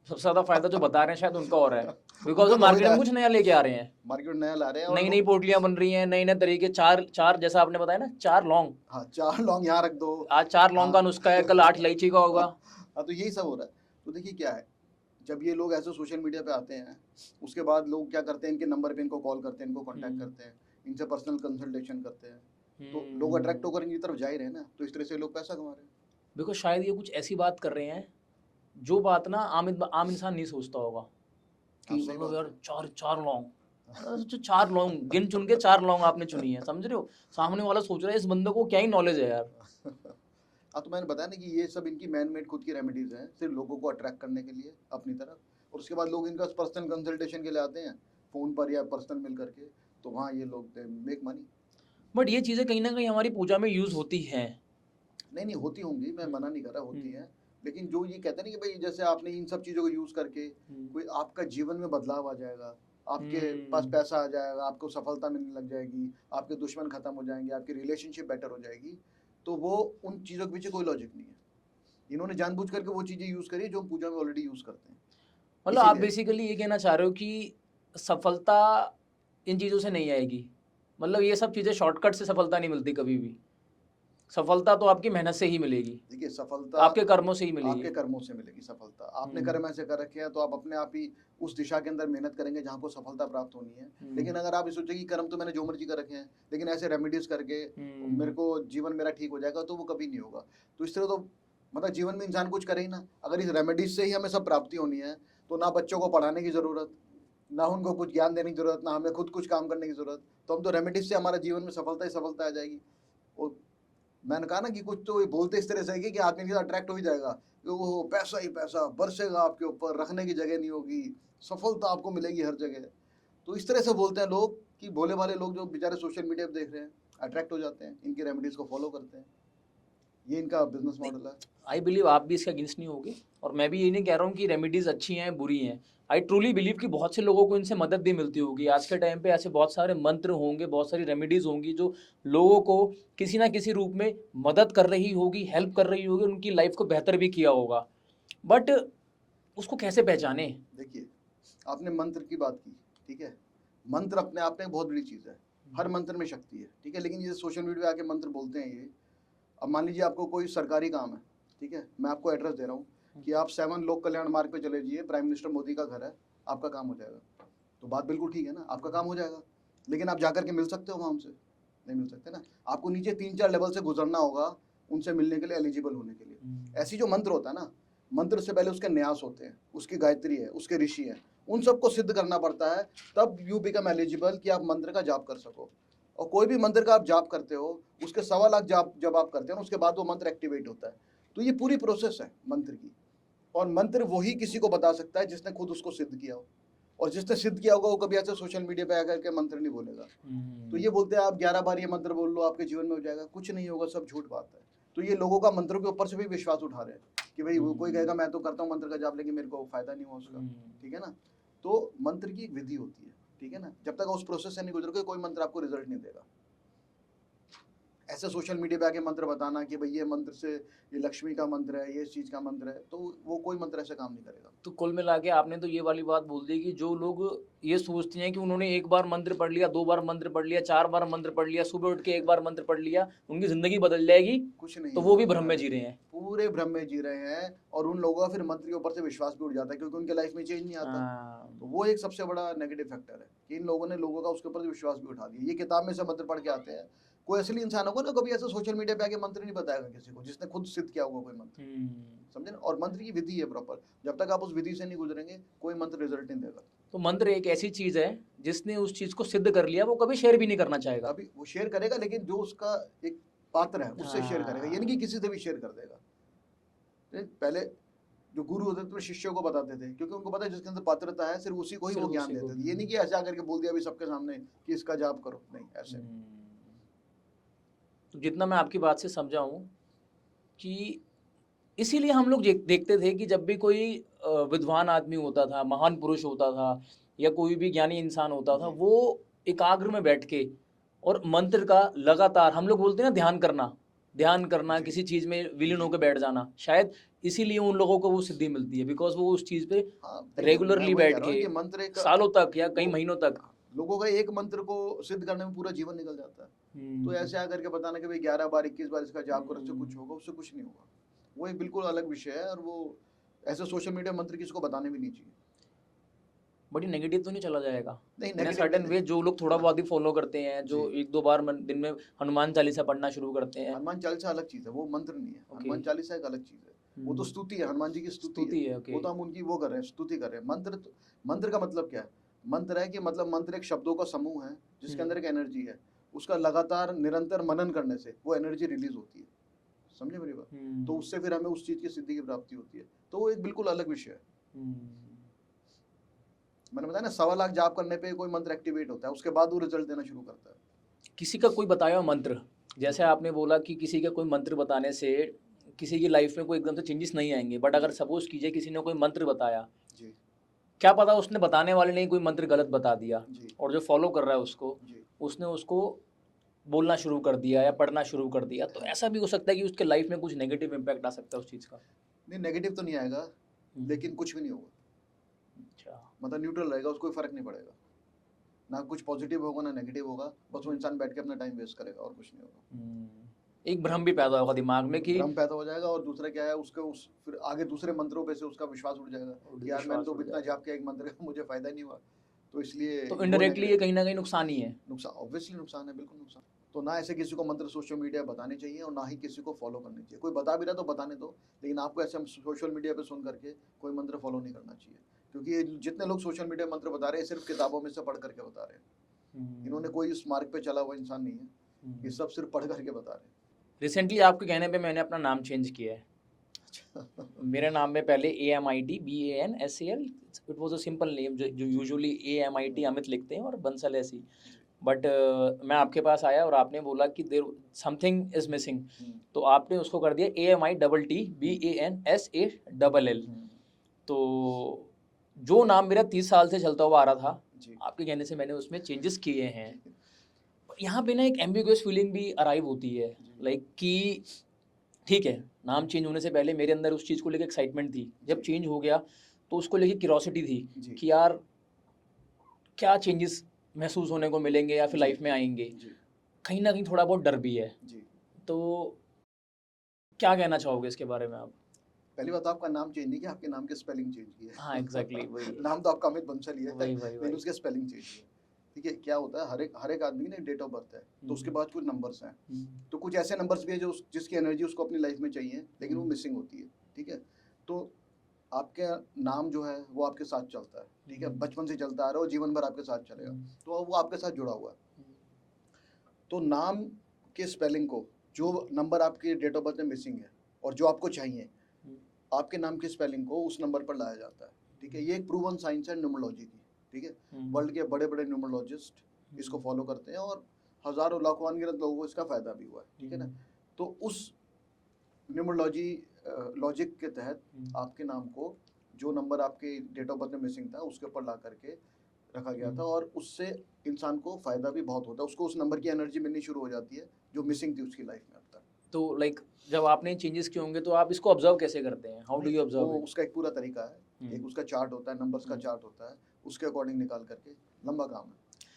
सबसे ज़्यादा फायदा जो बता रहे हैं शायद उनका हो रहा है, बिकॉज उनका वो तो मार्केट हो में रहा कुछ नया लेके आ रहे हैं, मार्केट में नया ला रहे हैं, और नई नई पोटलियां बन रही हैं, नए नए तरीके। चार जैसा आपने बताया ना, 4 लौंग, हाँ, 4 लौंग यहाँ रख दो, आज 4 लौंग का नुस्खा है, कल 8 इलायची का होगा। हाँ, तो यही सब हो रहा है। तो देखिए क्या है, जब ये लोग ऐसे सोशल मीडिया पे आते हैं, उसके बाद लोग क्या करते हैं, इनके नंबर पे इनको कॉल करते हैं, इनको कांटेक्ट करते हैं, इनसे पर्सनल कंसल्टेशन करते हैं, तो लोग अट्रैक्ट होकर इनकी तरफ जा ही रहे हैं ना, तो इस तरह से लोग पैसा कमा रहे हैं। बिकॉज शायद ये कुछ ऐसी बात कर रहे हैं जो बात ना आम इंसान नहीं सोचता होगा कि हाँ, सही मतलब बात यार है। 4 लौंग, जो 4 लौंग गिन चुन के 4 लौंग आपने चुनी है, समझ रहे हो? सामने वाला सोच रहा है इस बंदे को क्या ही नॉलेज है यार। हाँ, तो मैंने बताया ना कि ये सब इनकी मैन मेड खुद की रेमेडीज हैं, सिर्फ लोगों को अट्रैक्ट करने के लिए अपनी तरफ, और उसके बाद लोग इनका पर्सनल कंसल्टेशन के लिए आते हैं फ़ोन पर या पर्सनल मिल करके, तो वहाँ ये लोग मेक मनी। बट ये चीज़ें कहीं ना कहीं हमारी पूजा में यूज़ होती हैं। नहीं होती होंगी, मैं मना नहीं कर रहा, होती हैं, लेकिन जो ये कहते हैं ना कि भाई जैसे आपने इन सब चीज़ों को यूज़ करके कोई आपका जीवन में बदलाव आ जाएगा, आपके पास पैसा आ जाएगा, आपको सफलता मिलने लग जाएगी, आपके दुश्मन खत्म हो जाएंगे, आपकी रिलेशनशिप बेटर हो जाएगी, तो वो उन चीज़ों के पीछे कोई लॉजिक नहीं है। इन्होंने जानबूझ करके वो चीज़ें यूज़ करी जो हम पूजा में ऑलरेडी यूज़ करते हैं। मतलब आप इसीलिए बेसिकली ये कहना चाह रहे हो कि सफलता इन चीज़ों से नहीं आएगी, मतलब ये सब चीज़ें शॉर्टकट से सफलता नहीं मिलती कभी भी। सफलता तो आपकी मेहनत से ही मिलेगी, देखिए सफलता आपके कर्मों से ही आपके मिलेगी। कर्मों से मिलेगी सफलता। आपने हम्म। कर्म ऐसे कर रखे हैं तो आप अपने आप ही उस दिशा के अंदर मेहनत करेंगे जहाँ को सफलता प्राप्त होनी है। लेकिन अगर आप ये सोचें कि कर्म तो मैंने जो मर्जी कर रखे हैं, लेकिन ऐसे रेमेडीज करके मेरे को जीवन मेरा ठीक हो जाएगा, तो वो कभी नहीं होगा। तो इस तरह तो मतलब जीवन में इंसान कुछ करे ही ना। अगर इस रेमेडीज से ही हमें सब प्राप्ति होनी है, तो ना बच्चों को पढ़ाने की ज़रूरत, ना उनको कुछ ज्ञान देने की ज़रूरत, ना हमें खुद कुछ काम करने की ज़रूरत। तो हम तो रेमेडीज से हमारा जीवन में सफलता ही सफलता आ जाएगी। और मैंने कहा ना कि कुछ तो ये बोलते इस तरह से है कि आदमी के साथ अट्रैक्ट हो ही जाएगा, कि वो पैसा ही पैसा बरसेगा आपके ऊपर, रखने की जगह नहीं होगी, सफलता आपको मिलेगी हर जगह। तो इस तरह से बोलते हैं लोग कि भोले भाले लोग जो बेचारे सोशल मीडिया पे देख रहे हैं अट्रैक्ट हो जाते हैं, इनकी रेमेडीज को फॉलो करते हैं। ये इनका बिजनेस मॉडल है। आई बिलीव आप भी इसके अगेंस्ट नहीं होगे, और मैं भी ये नहीं कह रहा हूँ कि रेमेडीज अच्छी हैं बुरी हैं। आई ट्रूली बिलीव कि बहुत से लोगों को इनसे मदद भी मिलती होगी। आज के टाइम पे ऐसे बहुत सारे मंत्र होंगे, बहुत सारी रेमेडीज होंगी जो लोगों को किसी ना किसी रूप में मदद कर रही होगी, हेल्प कर रही होगी, उनकी लाइफ को बेहतर भी किया होगा। बट उसको कैसे पहचाने? देखिए आपने मंत्र की बात की, ठीक है, मंत्र अपने आप में एक बहुत बड़ी चीज़ है, हर मंत्र में शक्ति है, ठीक है। लेकिन ये सोशल मीडिया पे आके मंत्र बोलते हैं ये। अब मान लीजिए आपको कोई सरकारी काम है, ठीक है, मैं आपको एड्रेस दे रहा हूँ कि आप 7 लोक कल्याण मार्ग पे चले जाइए, प्राइम मिनिस्टर मोदी का घर है, आपका काम हो जाएगा। तो बात बिल्कुल ठीक है ना, आपका काम हो जाएगा। लेकिन आप जाकर के मिल सकते हो वहाँ उनसे? नहीं मिल सकते ना। आपको नीचे 3-4 लेवल से गुजरना होगा उनसे मिलने के लिए, एलिजिबल होने के लिए। ऐसी जो मंत्र होता है ना, मंत्र से पहले उसके न्यास होते हैं, उसकी गायत्री है, उसके ऋषि हैं, उन सबको सिद्ध करना पड़ता है, तब यू बिकम एलिजिबल कि आप मंत्र का जाप कर सको। और कोई भी मंत्र का आप जाप करते हो, उसके 1.25 लाख जाप जब आप करते हो, उसके बाद वो मंत्र एक्टिवेट होता है। तो ये पूरी प्रोसेस है मंत्र की। और मंत्र वही किसी को बता सकता है जिसने खुद उसको सिद्ध किया हो। और जिसने सिद्ध किया होगा वो कभी ऐसे सोशल मीडिया पे आकर के मंत्र नहीं बोलेगा। तो ये बोलते हैं आप 11 बार ये मंत्र बोल लो आपके जीवन में हो जाएगा, कुछ नहीं होगा, सब झूठ बात है। तो ये लोगों का मंत्रों के ऊपर से भी विश्वास उठा रहे हैं कि भाई वो कोई कहेगा मैं तो करता हूँ मंत्र का जाप, लेकिन मेरे को फायदा नहीं हुआ उसका, ठीक है ना। तो मंत्र की एक विधि होती है, ठीक है ना। जब तक उस प्रोसेस से नहीं गुजरोगे कोई मंत्र आपको रिजल्ट नहीं देगा। ऐसे सोशल मीडिया पे आके मंत्र बताना कि भाई ये मंत्र से ये लक्ष्मी का मंत्र है, ये इस चीज का मंत्र है, तो वो कोई मंत्र ऐसे काम नहीं करेगा। तो कुल मिला के आपने तो ये वाली बात बोल दी कि जो लोग ये सोचते हैं कि उन्होंने एक बार मंत्र पढ़ लिया, 2 बार मंत्र पढ़ लिया, 4 बार मंत्र पढ़ लिया, सुबह उठ के एक बार मंत्र पढ़ लिया, उनकी जिंदगी बदल जाएगी, कुछ नहीं तो वो भी होगा। भ्रम में जी रहे हैं। पूरे भ्रम में जी रहे हैं। और उन लोगों का फिर मंत्र के ऊपर से विश्वास भी उठ जाता है, क्योंकि उनके लाइफ में चेंज नहीं आता। तो वो एक सबसे बड़ा नेगेटिव फैक्टर है कि इन लोगों ने लोगों का उसके ऊपर से विश्वास भी उठा दिया। ये किताब में से मंत्र पढ़ के आते हैं। कोई असली इंसान होगा ना, कभी ऐसा सोशल मीडिया पे आके मंत्र नहीं बताएगा किसी को जिसने खुद सिद्ध किया होगा कोई मंत्र, समझे ना। और मंत्र की विधि है प्रॉपर, जब तक आप उस विधि से नहीं गुजरेंगे कोई मंत्र रिजल्ट नहीं देगा। तो मंत्र एक ऐसी चीज है जिसने उस चीज को सिद्ध कर लिया वो कभी शेयर भी नहीं करना चाहेगा। कभी वो शेयर करेगा, लेकिन जो उसका एक पात्र है उससे शेयर करेगा, ये नहीं कि किसी से भी शेयर कर देगा। पहले जो गुरु होते थे तो शिष्यों को बताते थे, क्योंकि उनको पता है जिसके अंदर पात्रता है सिर्फ उसी को ही वो ज्ञान देते थे। ये नहीं कि ऐसा करके बोल दिया अभी सबके सामने कि इसका जाप करो, नहीं ऐसे। तो जितना मैं आपकी बात से समझा हूँ कि इसीलिए हम लोग देखते थे कि जब भी कोई विद्वान आदमी होता था, महान पुरुष होता था, या कोई भी ज्ञानी इंसान होता था, वो एकाग्र में बैठ के और मंत्र का लगातार, हम लोग बोलते हैं ना ध्यान करना, किसी चीज में विलीन होकर बैठ जाना, शायद इसीलिए उन लोगों को वो सिद्धि मिलती है, बिकॉज वो उस चीज पे रेगुलरली बैठ के मंत्र एक सालों तक या कई महीनों तक लोगों का एक मंत्र को सिद्ध करने में पूरा जीवन निकल जाता है। तो ऐसे आकर के बताना कि भाई 11 बार 21 बार इसका जाप करो उससे कुछ होगा, उससे कुछ नहीं होगा। वो एक बिल्कुल अलग विषय है। और वो ऐसे सोशल मीडिया मंत्र किसी को बताने भी नहीं चाहिए। बट ये नेगेटिव तो नहीं चला जाएगा? नहीं, सर्टेन वे जो लोग थोड़ा बहुत ही फॉलो करते हैं, जो 1-2 बार दिन में हनुमान चालीसा पढ़ना शुरू करते हैं। हनुमान चालीसा अलग चीज है, वो मंत्र नहीं है। हनुमान चालीसा एक अलग चीज है, वो तो स्तुति है, हनुमान जी की स्तुति है। वो तो हम उनकी वो कर रहे हैं, स्तुति कर रहे हैं। मंत्र का मतलब क्या है? मंत्र है कि मतलब मंत्र एक शब्दों का समूह है जिसके अंदर एक एनर्जी है, उसका लगातार निरंतर मनन करने से वो एनर्जी रिलीज होती है, समझे मेरी बात। तो उससे फिर हमें उस चीज की सिद्धि की प्राप्ति होती है। तो वो एक बिल्कुल अलग विषय है। मैंने बताया ना 1.25 लाख जाप करने पे कोई मंत्र एक्टिवेट होता है, उसके बाद वो रिजल्ट देना शुरू करता है। किसी का कोई बताया मंत्र, जैसे आपने बोला कि किसी का कोई मंत्र बताने से किसी की लाइफ में कोई एकदम से चेंजेस नहीं आएंगे, बट अगर सपोज कीजिए किसी ने कोई मंत्र बताया, क्या पता उसने बताने वाले ने कोई मंत्र गलत बता दिया, और जो फॉलो कर रहा है उसने उसको बोलना शुरू कर दिया या पढ़ना शुरू कर दिया, तो ऐसा भी हो सकता है कि उसके लाइफ में कुछ नेगेटिव इम्पैक्ट आ सकता है उस चीज़ का? नहीं, नेगेटिव तो नहीं आएगा, लेकिन कुछ भी नहीं होगा। अच्छा, मतलब न्यूट्रल रहेगा, उसको कोई फर्क नहीं पड़ेगा। ना कुछ पॉजिटिव होगा ना नेगेटिव होगा, बस वो इंसान बैठ के अपना टाइम वेस्ट करेगा और कुछ नहीं होगा। एक भ्रम भी पैदा होगा दिमाग में कि भ्रम पैदा हो जाएगा, और दूसरा क्या है, उसके उस फिर आगे दूसरे मंत्रों पे से उसका विश्वास उठ जाएगा कि यार मैंने तो इतना जाप किया एक मंत्र का, मुझे फायदा नहीं हुआ। तो इसलिए तो वो इनडायरेक्टली ये negative- कहीं ना कहीं नुकसान ही है। नुकसान, ऑब्वियसली नुकसान है, बिल्कुल नुकसान। तो ना ऐसे किसी को मंत्र सोशल मीडिया बताने चाहिए, और ना ही किसी को फॉलो करने चाहिए। कोई बता भी रहा तो बताने दो, लेकिन आपको ऐसे सोशल मीडिया पे सुन करके कोई मंत्र फॉलो नहीं करना चाहिए, क्योंकि ये जितने लोग सोशल मीडिया मंत्र बता रहे हैं सिर्फ किताबों में से पढ़ करके बता रहे हैं। इन्होंने कोई इस मार्ग पे चला हुआ इंसान नहीं है, ये सब सिर्फ पढ़ करके बता रहे हैं। रिसेंटली आपके कहने पे मैंने अपना नाम चेंज किया है। मेरे नाम में पहले AMIT BANSAL, it was a simple name जो यूजुअली AMIT अमित लिखते हैं और बंसल ऐसी। बट मैं आपके पास आया और आपने बोला कि देर समथिंग इज मिसिंग, तो आपने उसको कर दिया AMITTBANSALL। तो जो नाम मेरा 30 साल से चलता हुआ आ रहा था, जी। आपके कहने से मैंने उसमें चेंजेस किए हैं। यहाँ पे ना एक एम्बिगुअस फीलिंग भी अराइव होती है, लाइक कि ठीक है, नाम चेंज होने से पहले मेरे अंदर उस चीज़ को लेकर एक्साइटमेंट थी, जब चेंज हो गया तो उसको लेकर क्यूरोसिटी थी जी। कि यार क्या चेंजेस महसूस होने को मिलेंगे या फिर जी। लाइफ में आएंगे। जी। कहीं ना कहीं थोड़ा बहुत डर भी है। जी। तो क्या कहना चाहोगे इसके बारे में आप? पहली बात, आपका नाम चेंज नहीं किया, आपके नाम की स्पेलिंग चेंज की है। हाँ एग्जैक्टली वही नाम तो आपका अमित बंसल ही है, वही वही लेकिन वही उसके स्पेलिंग चेंज की है। ठीक है, क्या होता है, हर एक आदमी की ना डेट ऑफ बर्थ है, तो उसके बाद कुछ नंबर्स हैं, तो कुछ ऐसे नंबर्स भी है जो जिसकी एनर्जी उसको अपनी लाइफ में चाहिए, लेकिन वो मिसिंग होती है। ठीक है, तो आपका नाम जो है वो आपके साथ चलता है। ठीक है, बचपन से चलता आ रहा है और जीवन भर आपके साथ चलेगा, तो वो आपके साथ जुड़ा हुआ है। तो नाम के स्पेलिंग को, जो नंबर आपके डेट ऑफ बर्थ में मिसिंग है और जो आपको चाहिए, आपके नाम की स्पेलिंग को उस नंबर पर लाया जाता है। ठीक है, ये एक प्रूवन साइंस है न्यूमरोलॉजी की। ठीक है, वर्ल्ड के बड़े बड़े न्यूमरोलॉजिस्ट इसको फॉलो करते हैं और हजारों लाखों अनगिनत लोगों को इसका फायदा भी हुआ है। ठीक है ना, तो उस न्यूमरोलॉजी लॉजिक के तहत आपके नाम को, जो नंबर आपके डेट ऑफ बर्थ में मिसिंग था, उसके ऊपर ला करके रखा गया था, और उससे इंसान को फायदा भी बहुत होता है। उसको उस नंबर की एनर्जी मिलनी शुरू हो जाती है जो मिसिंग थी उसकी लाइफ में अब तक। तो लाइक जब आपने चेंजेस किए होंगे तो आप इसको ऑब्जर्व कैसे करते हैं? How do you observe it? उसका एक पूरा तरीका है, एक उसका चार्ट होता है, नंबर्स का चार्ट होता है, उसके अकॉर्डिंग निकाल करके, लंबा काम है।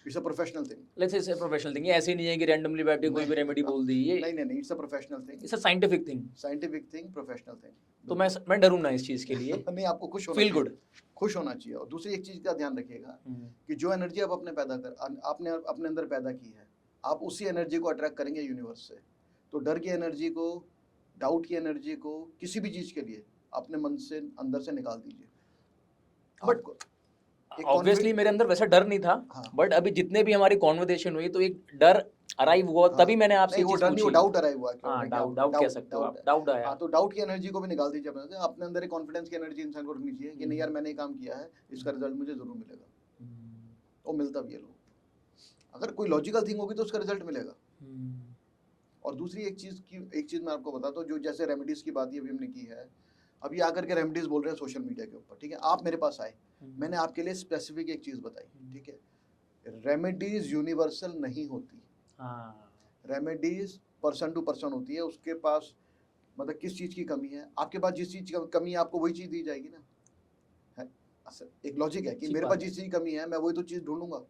It's a professional thing. Let's say professional thing, ऐसे नहीं है कि रैंडमली बैठ के कोई भी रेमेडी बोल दी। ये नहीं, it's a professional thing, it's a scientific thing. Scientific thing, professional thing. तो मैं डरूं ना इस चीज़ के लिए। नहीं, आपको खुश होना फील चाहिए, गुड, खुश होना चाहिए। और दूसरी एक चीज़ का ध्यान रखिएगा कि जो एनर्जी आप आपने अपने अंदर पैदा की है, आप उसी एनर्जी को अट्रैक्ट करेंगे यूनिवर्स से। तो डर की एनर्जी को, डाउट की एनर्जी को, किसी भी चीज़ के लिए अपने मन से अंदर से निकाल दीजिए। बट ऑब्वियसली मेरे अंदर वैसा डर नहीं था, बट अभी जितने भी हमारी कॉन्वर्सेशन हुई तो एक डर अराइव हुआ, तभी मैंने आपसे वो डर नहीं, वो डाउट अराइव हुआ। हाँ, डाउट कह सकते हो आप, डाउट आया। हाँ, तो डाउट की एनर्जी को भी निकाल दीजिए अपने अंदर। एक कॉन्फिडेंस की एनर्जी इंसान को रखनी चाहिए कि नहीं यार, मैंने ये काम किया है, इसका रिजल्ट मुझे जरूर मिलेगा, और मिलता भी है लोग। अगर कोई लॉजिकल थिंग होगी तो उसका रिजल्ट मिलेगा। और दूसरी एक चीज़ मैं आपको बताता हूँ, जो जैसे रेमेडीज़ की बात अभी हमने की है, अभी आकर के रेमेडीज़ बोल रहे हैं सोशल मीडिया के ऊपर। ठीक है, आप मेरे पास आए, मैंने आपके लिए स्पेसिफिक एक चीज़ बताई। ठीक है, रेमेडीज़ यूनिवर्सल नहीं होती, रेमेडीज़ पर्सन टू पर्सन होती है। उसके पास मतलब किस चीज़ की कमी है, आपके पास जिस चीज़ की कमी है आपको वही चीज़ दी जाएगी ना। है, एक लॉजिक है कि मेरे पास जिस चीज़ की कमी है मैं वही तो चीज़ ढूंढूंगा।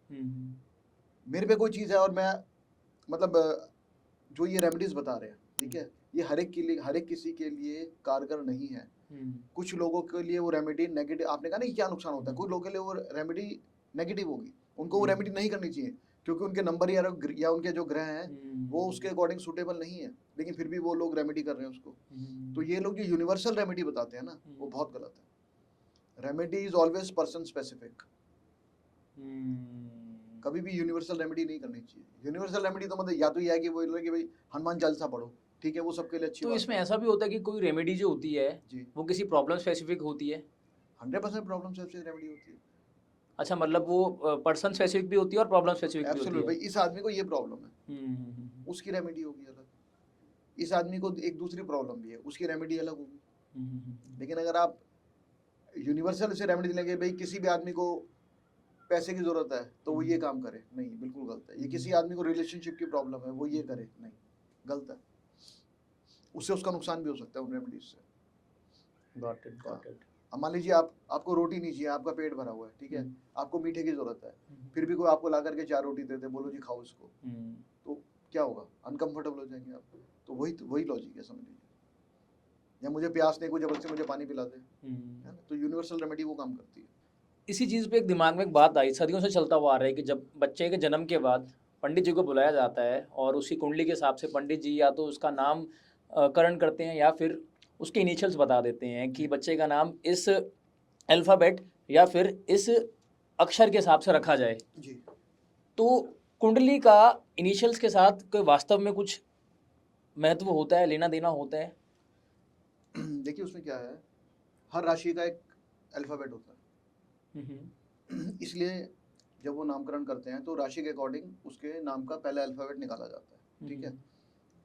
मेरे पे कोई चीज़ है और मैं मतलब जो ये रेमेडीज बता रहे हैं, ठीक है, ये हर एक किसी के लिए कारगर नहीं है। कुछ लोगों के लिए वो रेमेडी नेगेटिव, आपने कहा ना क्या नुकसान होता है, कुछ लोगों के लिए वो रेमेडी नेगेटिव होगी, उनको वो रेमेडी नहीं करनी चाहिए, क्योंकि उनके नंबर या उनके जो ग्रह हैं वो उसके अकॉर्डिंग सूटेबल नहीं है, लेकिन फिर भी वो लोग रेमेडी कर रहे हैं उसको। तो ये लोग जो यूनिवर्सल रेमेडी बताते हैं ना, वो बहुत गलत है। Remedy is always person specific, कभी भी यूनिवर्सल रेमेडी नहीं करनी चाहिए। यूनिवर्सल रेमेडी तो मतलब या तो ये है कि वो कि भाई हनुमान चालीसा पढ़ो, ठीक है, वो सबके लिए अच्छी तो बात इसमें है। ऐसा भी होता है कि कोई रेमेडी जो होती है जी, वो किसी प्रॉब्लम स्पेसिफिक होती है? 100% प्रॉब्लम स्पेसिफिक रेमेडी होती है। अच्छा, मतलब वो पर्सन स्पेसिफिक भी होती है और प्रॉब्लम स्पेसिफिक भी होती एब्सोल्युट, है। भाई इस आदमी को ये प्रॉब्लम है, उसकी रेमेडी होगी अलग। इस आदमी को एक दूसरी प्रॉब्लम भी है, उसकी रेमेडी अलग होगी। लेकिन अगर आप यूनिवर्सल से रेमेडी लेंगे, भाई किसी भी आदमी को पैसे की जरूरत है तो वो ये काम करे, नहीं, बिल्कुल गलत है। ये किसी आदमी को रिलेशनशिप की प्रॉब्लम है, वो ये करे, नहीं, गलत है। उससे उसका नुकसान भी हो सकता है उन रेमेडीज से। Got it. अब मान लीजिए आपको रोटी नहीं चाहिए, आपका पेट भरा हुआ है, ठीक है, आपको मीठे की जरूरत है, फिर भी कोई आपको ला करके 4 रोटी देते, बोलो जी खाओ इसको, तो क्या होगा, अनकंफर्टेबल हो जाएंगे आप। तो वही लॉजिक है, समझ लीजिए। या मुझे प्यास नहीं, कोई जबरदस्ती मुझे पानी पिला दे, है ना, तो यूनिवर्सल रेमेडी वो काम करती है। इसी चीज़ पे एक दिमाग में एक बात आई, सदियों से चलता हुआ आ रहा है कि जब बच्चे के जन्म के बाद पंडित जी को बुलाया जाता है और उसी कुंडली के हिसाब से पंडित जी या तो उसका नाम करण करते हैं या फिर उसके इनिशियल्स बता देते हैं कि बच्चे का नाम इस अल्फ़ाबेट या फिर इस अक्षर के हिसाब से रखा जाए। जी। तो कुंडली का इनिशियल्स के साथ कोई वास्तव में कुछ महत्व होता है, लेना देना होता है? देखिए उसमें क्या है, हर राशि का एक अल्फ़ाबेट होता है। इसलिए जब वो नामकरण करते हैं तो राशि के अकॉर्डिंग उसके नाम का पहला अल्फ़ाबेट निकाला जाता है, ठीक है।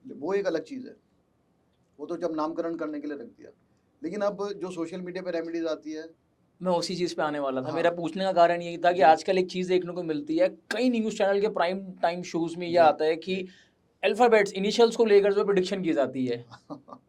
वो एक अलग चीज़ है, वो तो जब नामकरण करने के लिए रख दिया। लेकिन अब जो सोशल मीडिया पे रेमेडीज आती है, मैं उसी चीज़ पे आने वाला था। हाँ। मेरा पूछने का कारण यही था कि जी। आजकल एक चीज़ देखने को मिलती है, कई न्यूज़ चैनल के प्राइम टाइम शोज़ में ये जी। आता है कि अल्फ़ाबेट्स, इनिशियल्स को लेकर जो प्रेडिक्शन की जाती है।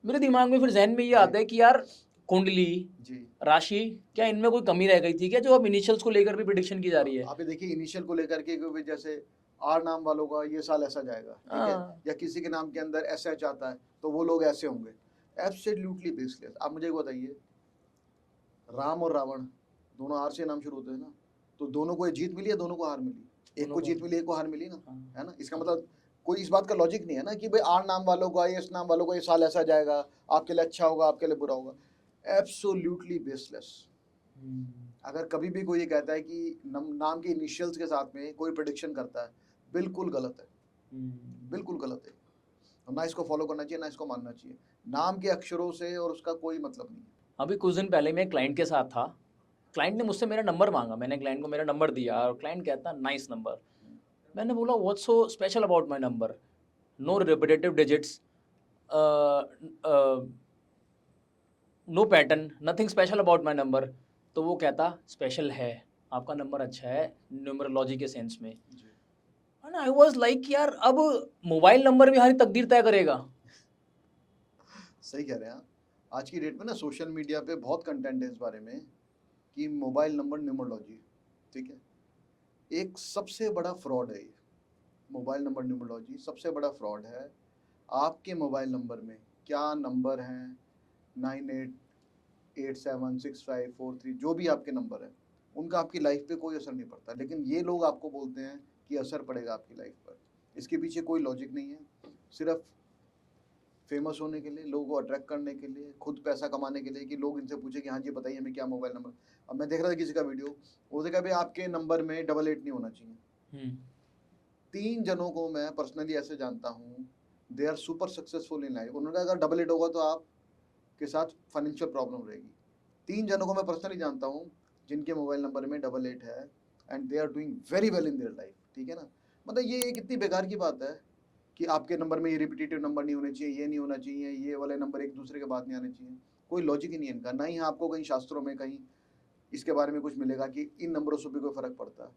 मेरे दिमाग में फिर ज़हन में ये जी। आता है कि यार कुंडली, जी। राशि, क्या इनमें कोई कमी रह गई थी क्या, जो अब इनिशियल्स को लेकर भी प्रेडिक्शन की जा रही है? आप ये देखिए इनिशियल को लेकर के, क्योंकि जैसे आर नाम वालों का ये साल ऐसा जाएगा, ठीक है, हाँ। या किसी के नाम के अंदर एसएच आता है तो वो लोग ऐसे होंगे। Absolutely baseless. आप मुझे एक बताइए, राम और रावण दोनों आर से नाम शुरू होते हैं ना, तो दोनों को जीत मिली या दोनों को हार मिली? एक दोनों को को। जीत मिली, एक को हार मिली ना, हाँ। है ना। इसका मतलब कोई इस बात का लॉजिक नहीं है ना कि भाई आर नाम वालों का, एस नाम वालों का ये साल ऐसा जाएगा, आपके लिए अच्छा होगा, आपके लिए बुरा होगा। Absolutely baseless. अगर कभी भी कोई ये कहता है कि नाम के इनिशियल्स के साथ में कोई प्रेडिक्शन करता है, बिल्कुल गलत है, बिल्कुल गलत है। ना इसको फॉलो करना चाहिए, ना इसको मानना चाहिए। नाम के अक्षरों से और उसका कोई मतलब नहीं है। अभी कुछ दिन पहले मैं एक क्लाइंट के साथ था। क्लाइंट ने मुझसे मेरा नंबर मांगा, मैंने क्लाइंट को मेरा नंबर दिया और क्लाइंट कहता नाइस नंबर। मैंने बोला what's so special about my number, no repetitive digits, no pattern, nothing special about my number. तो वो कहता स्पेशल है, आपका नंबर अच्छा है न्यूमरोलॉजी के सेंस में। एंड आई वाज लाइक यार, अब मोबाइल नंबर भी हमारी तकदीर तय करेगा? सही कह रहे हैं आप। आज की डेट में ना सोशल मीडिया पे बहुत कंटेंट है इस बारे में कि मोबाइल नंबर न्यूमरोलॉजी, ठीक है, एक सबसे बड़ा फ्रॉड है ये। मोबाइल नंबर न्यूमरोलॉजी सबसे बड़ा फ्रॉड है। आपके मोबाइल नंबर में क्या नंबर हैं, 98876543, जो भी आपके नंबर है, उनका आपकी लाइफ पे कोई असर नहीं पड़ता। लेकिन ये लोग आपको बोलते हैं कि असर पड़ेगा आपकी लाइफ पर। इसके पीछे कोई लॉजिक नहीं है, सिर्फ फेमस होने के लिए, लोगों को अट्रैक्ट करने के लिए, खुद पैसा कमाने के लिए, कि लोग इनसे पूछे कि हाँ जी बताइए हमें क्या मोबाइल नंबर। अब मैं देख रहा था किसी का वीडियो, वो देखा भाई आपके नंबर में 88 नहीं होना चाहिए। 3 जनों को मैं पर्सनली ऐसे जानता हूँ, they are super successful in life. उन्होंने कहा अगर 88 होगा तो आप के साथ फाइनेंशियल प्रॉब्लम रहेगी। 3 जनों को मैं पर्सनली जानता हूँ जिनके मोबाइल नंबर में 88 है and they are doing very well in their life, ठीक है ना। मतलब ये कितनी बेकार की बात है कि आपके नंबर में ये रिपीटेटिव नंबर नहीं होने चाहिए, ये नहीं होना चाहिए, ये वाले नंबर एक दूसरे के बाद नहीं आने चाहिए। कोई लॉजिक ही नहीं है इनका। ना ही आपको कहीं शास्त्रों में कहीं इसके बारे में कुछ मिलेगा कि इन नंबरों से भी कोई फ़र्क पड़ता है।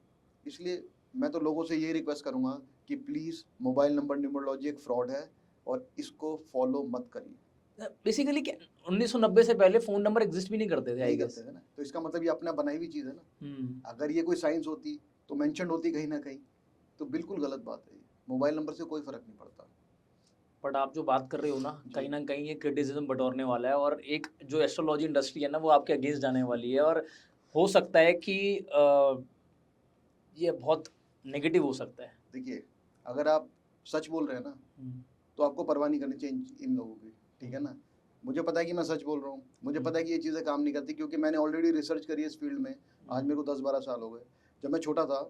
इसलिए मैं तो लोगों से ये रिक्वेस्ट करूँगा कि प्लीज़ मोबाइल नंबर न्यूमरोलॉजी एक फ्रॉड है और इसको फॉलो मत करिए। बेसिकली 1990 से पहले फ़ोन नंबर एग्जिस्ट भी नहीं करते थे, आई नहीं गेस। करते थे ना, तो इसका मतलब ये अपना बनाई हुई चीज़ है ना। अगर ये कोई साइंस होती तो मेंशन होती कहीं ना कहीं, तो बिल्कुल गलत बात है। मोबाइल नंबर से कोई फ़र्क नहीं पड़ता। बट आप जो बात कर रहे हो ना, जी। कहीं ना कहीं ये क्रिटिसिज्म बटोरने वाला है और एक जो एस्ट्रोलॉजी इंडस्ट्री है ना, वो आपके अगेंस्ट जाने वाली है और हो सकता है कि ये बहुत नेगेटिव हो सकता है। देखिए अगर आप सच बोल रहे हैं ना तो आपको परवाह नहीं करनी चाहिए इन लोगों की, ठीक है ना। मुझे पता है कि मैं सच बोल रहा हूँ, मुझे पता है कि ये चीज़ें काम नहीं करती, क्योंकि मैंने ऑलरेडी रिसर्च करी है इस फील्ड में। आज मेरे को 10-12 साल हो गए। जब मैं छोटा था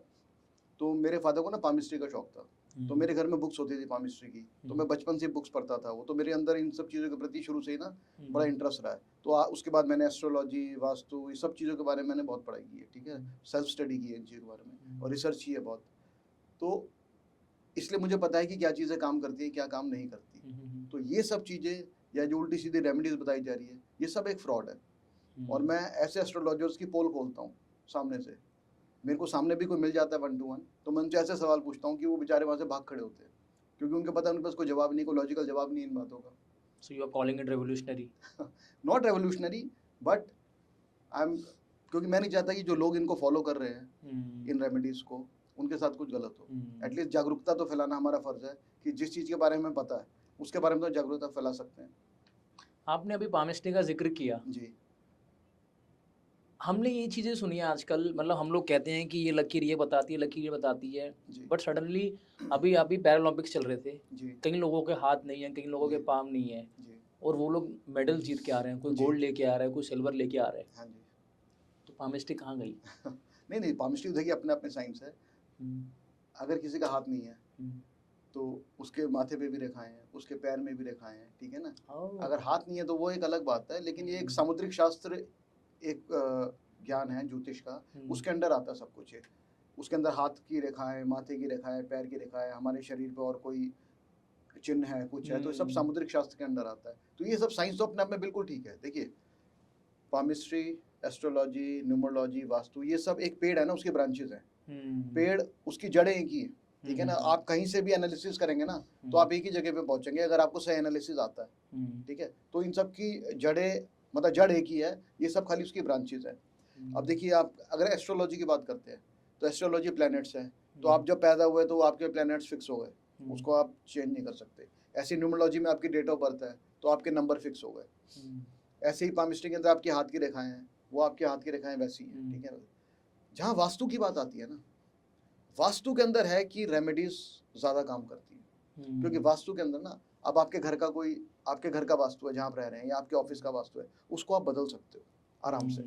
तो मेरे फादर को ना पामिस्ट्री का शौक था, तो मेरे घर में बुक्स होती थी पामिस्ट्री की, तो मैं बचपन से बुक्स पढ़ता था। वो तो मेरे अंदर इन सब चीज़ों के प्रति शुरू से ही ना बड़ा इंटरेस्ट रहा है। तो उसके बाद मैंने एस्ट्रोलॉजी, वास्तु, ये सब चीज़ों के बारे में मैंने बहुत पढ़ाई की है, ठीक है, सेल्फ स्टडी की है इन चीज़ों के बारे में और रिसर्च की है बहुत। तो इसलिए मुझे पता है कि क्या चीज़ें काम करती हैं, क्या काम नहीं करती। तो ये सब चीज़ें या जो उल्टी सीधी रेमेडीज बताई जा रही है, ये सब एक फ्रॉड है। और मैं ऐसे एस्ट्रोलॉजर्स की पोल खोलता हूँ सामने से। मेरे को सामने भी कोई मिल जाता है 1 to 1, तो मैं उनसे ऐसे सवाल पूछता हूँ कि वो बेचारे वहाँ से भाग खड़े होते हैं, क्योंकि उनके पता है उनके पास कोई जवाब नहीं, कोई लॉजिकल जवाब नहीं इन बातों का। So you are calling it revolutionary? Not revolutionary, but I am, क्योंकि मैं नहीं चाहता कि जो लोग इनको फॉलो कर रहे हैं इन रेमेडीज़ को, उनके साथ कुछ गलत हो। एटलीस्ट जागरूकता तो फैलाना हमारा फ़र्ज़ है कि जिस चीज़ के बारे में पता है उसके बारे में तो जागरूकता फैला सकते हैं। आपने अभी पामिस्ट्री का जिक्र किया, जी हमने ये चीज़ें सुनी हैं आजकल, मतलब हम लोग कहते हैं कि ये लकीर ये बताती है, लकीर ये बताती है, जी बट सडनली अभी अभी पैरालंपिक्स चल रहे थे, जी कई लोगों के हाथ नहीं है, कई लोगों के जी पाम नहीं है, जी और वो लोग मेडल जीत के आ रहे हैं, कोई जी। गोल्ड लेके आ रहा है, कोई सिल्वर लेके आ रहा है, हाँ जी। तो पामिस्ट्री कहाँ गई? नहीं नहीं, पामिस्ट्री देखिए अपने अपने साइंस है। हम्म, अगर किसी का हाथ नहीं है हम्म, तो उसके माथे पे भी रेखाएं हैं, उसके पैर में भी रेखाएं हैं, ठीक है ना। ओह, अगर हाथ नहीं है तो वो एक अलग बात है, लेकिन ये एक सामुद्रिक शास्त्र, एक ज्ञान है ज्योतिष का, उसके अंडर आता सब कुछ है। उसके अंदर हाथ की रेखाएं, माथे की रेखाएं, पैर की रेखाएं, हमारे शरीर पे और कोई चिन्ह है, कुछ है, तो सब सामुद्रिक शास्त्र के अंडर आता है। तो ये सब साइंस तो अपने आप में बिल्कुल ठीक है। देखिए पामिस्ट्री, एस्ट्रोलॉजी, न्यूमरोलॉजी, वास्तु, ये सब एक पेड़ है ना, उसके ब्रांचेस हैं। पेड़, उसकी जड़ें एक ही है, ठीक है ना। आप कहीं से भी एनालिसिस करेंगे ना तो आप एक ही जगह पे पहुंचेंगे अगर आपको सही एनालिसिस आता है, ठीक है। तो इन सब की जड़ें, मतलब जड़ एक ही है, ये सब खाली उसकी ब्रांचेस है। अब देखिए आप अगर एस्ट्रोलॉजी की बात करते हैं तो एस्ट्रोलॉजी प्लैनेट्स है, तो आप जब पैदा हुए तो आपके प्लैनेट्स फिक्स हो गए, उसको आप चेंज नहीं कर सकते। ऐसी न्यूमरोलॉजी में आपकी डेट ऑफ बर्थ है तो आपके नंबर फिक्स हो गए। ऐसे ही पामिस्ट्री के अंदर आपके हाथ की रेखाएं हैं, वो आपके हाथ की रेखाएं वैसी हैं, ठीक है। जहाँ वास्तु की बात आती है ना, वास्तु के अंदर है कि रेमेडीज ज़्यादा काम करती है, क्योंकि वास्तु के अंदर ना, अब आपके घर का कोई, आपके घर का वास्तु है जहाँ आप रह रहे हैं, या आपके ऑफिस का वास्तु है, उसको आप बदल सकते हो आराम से।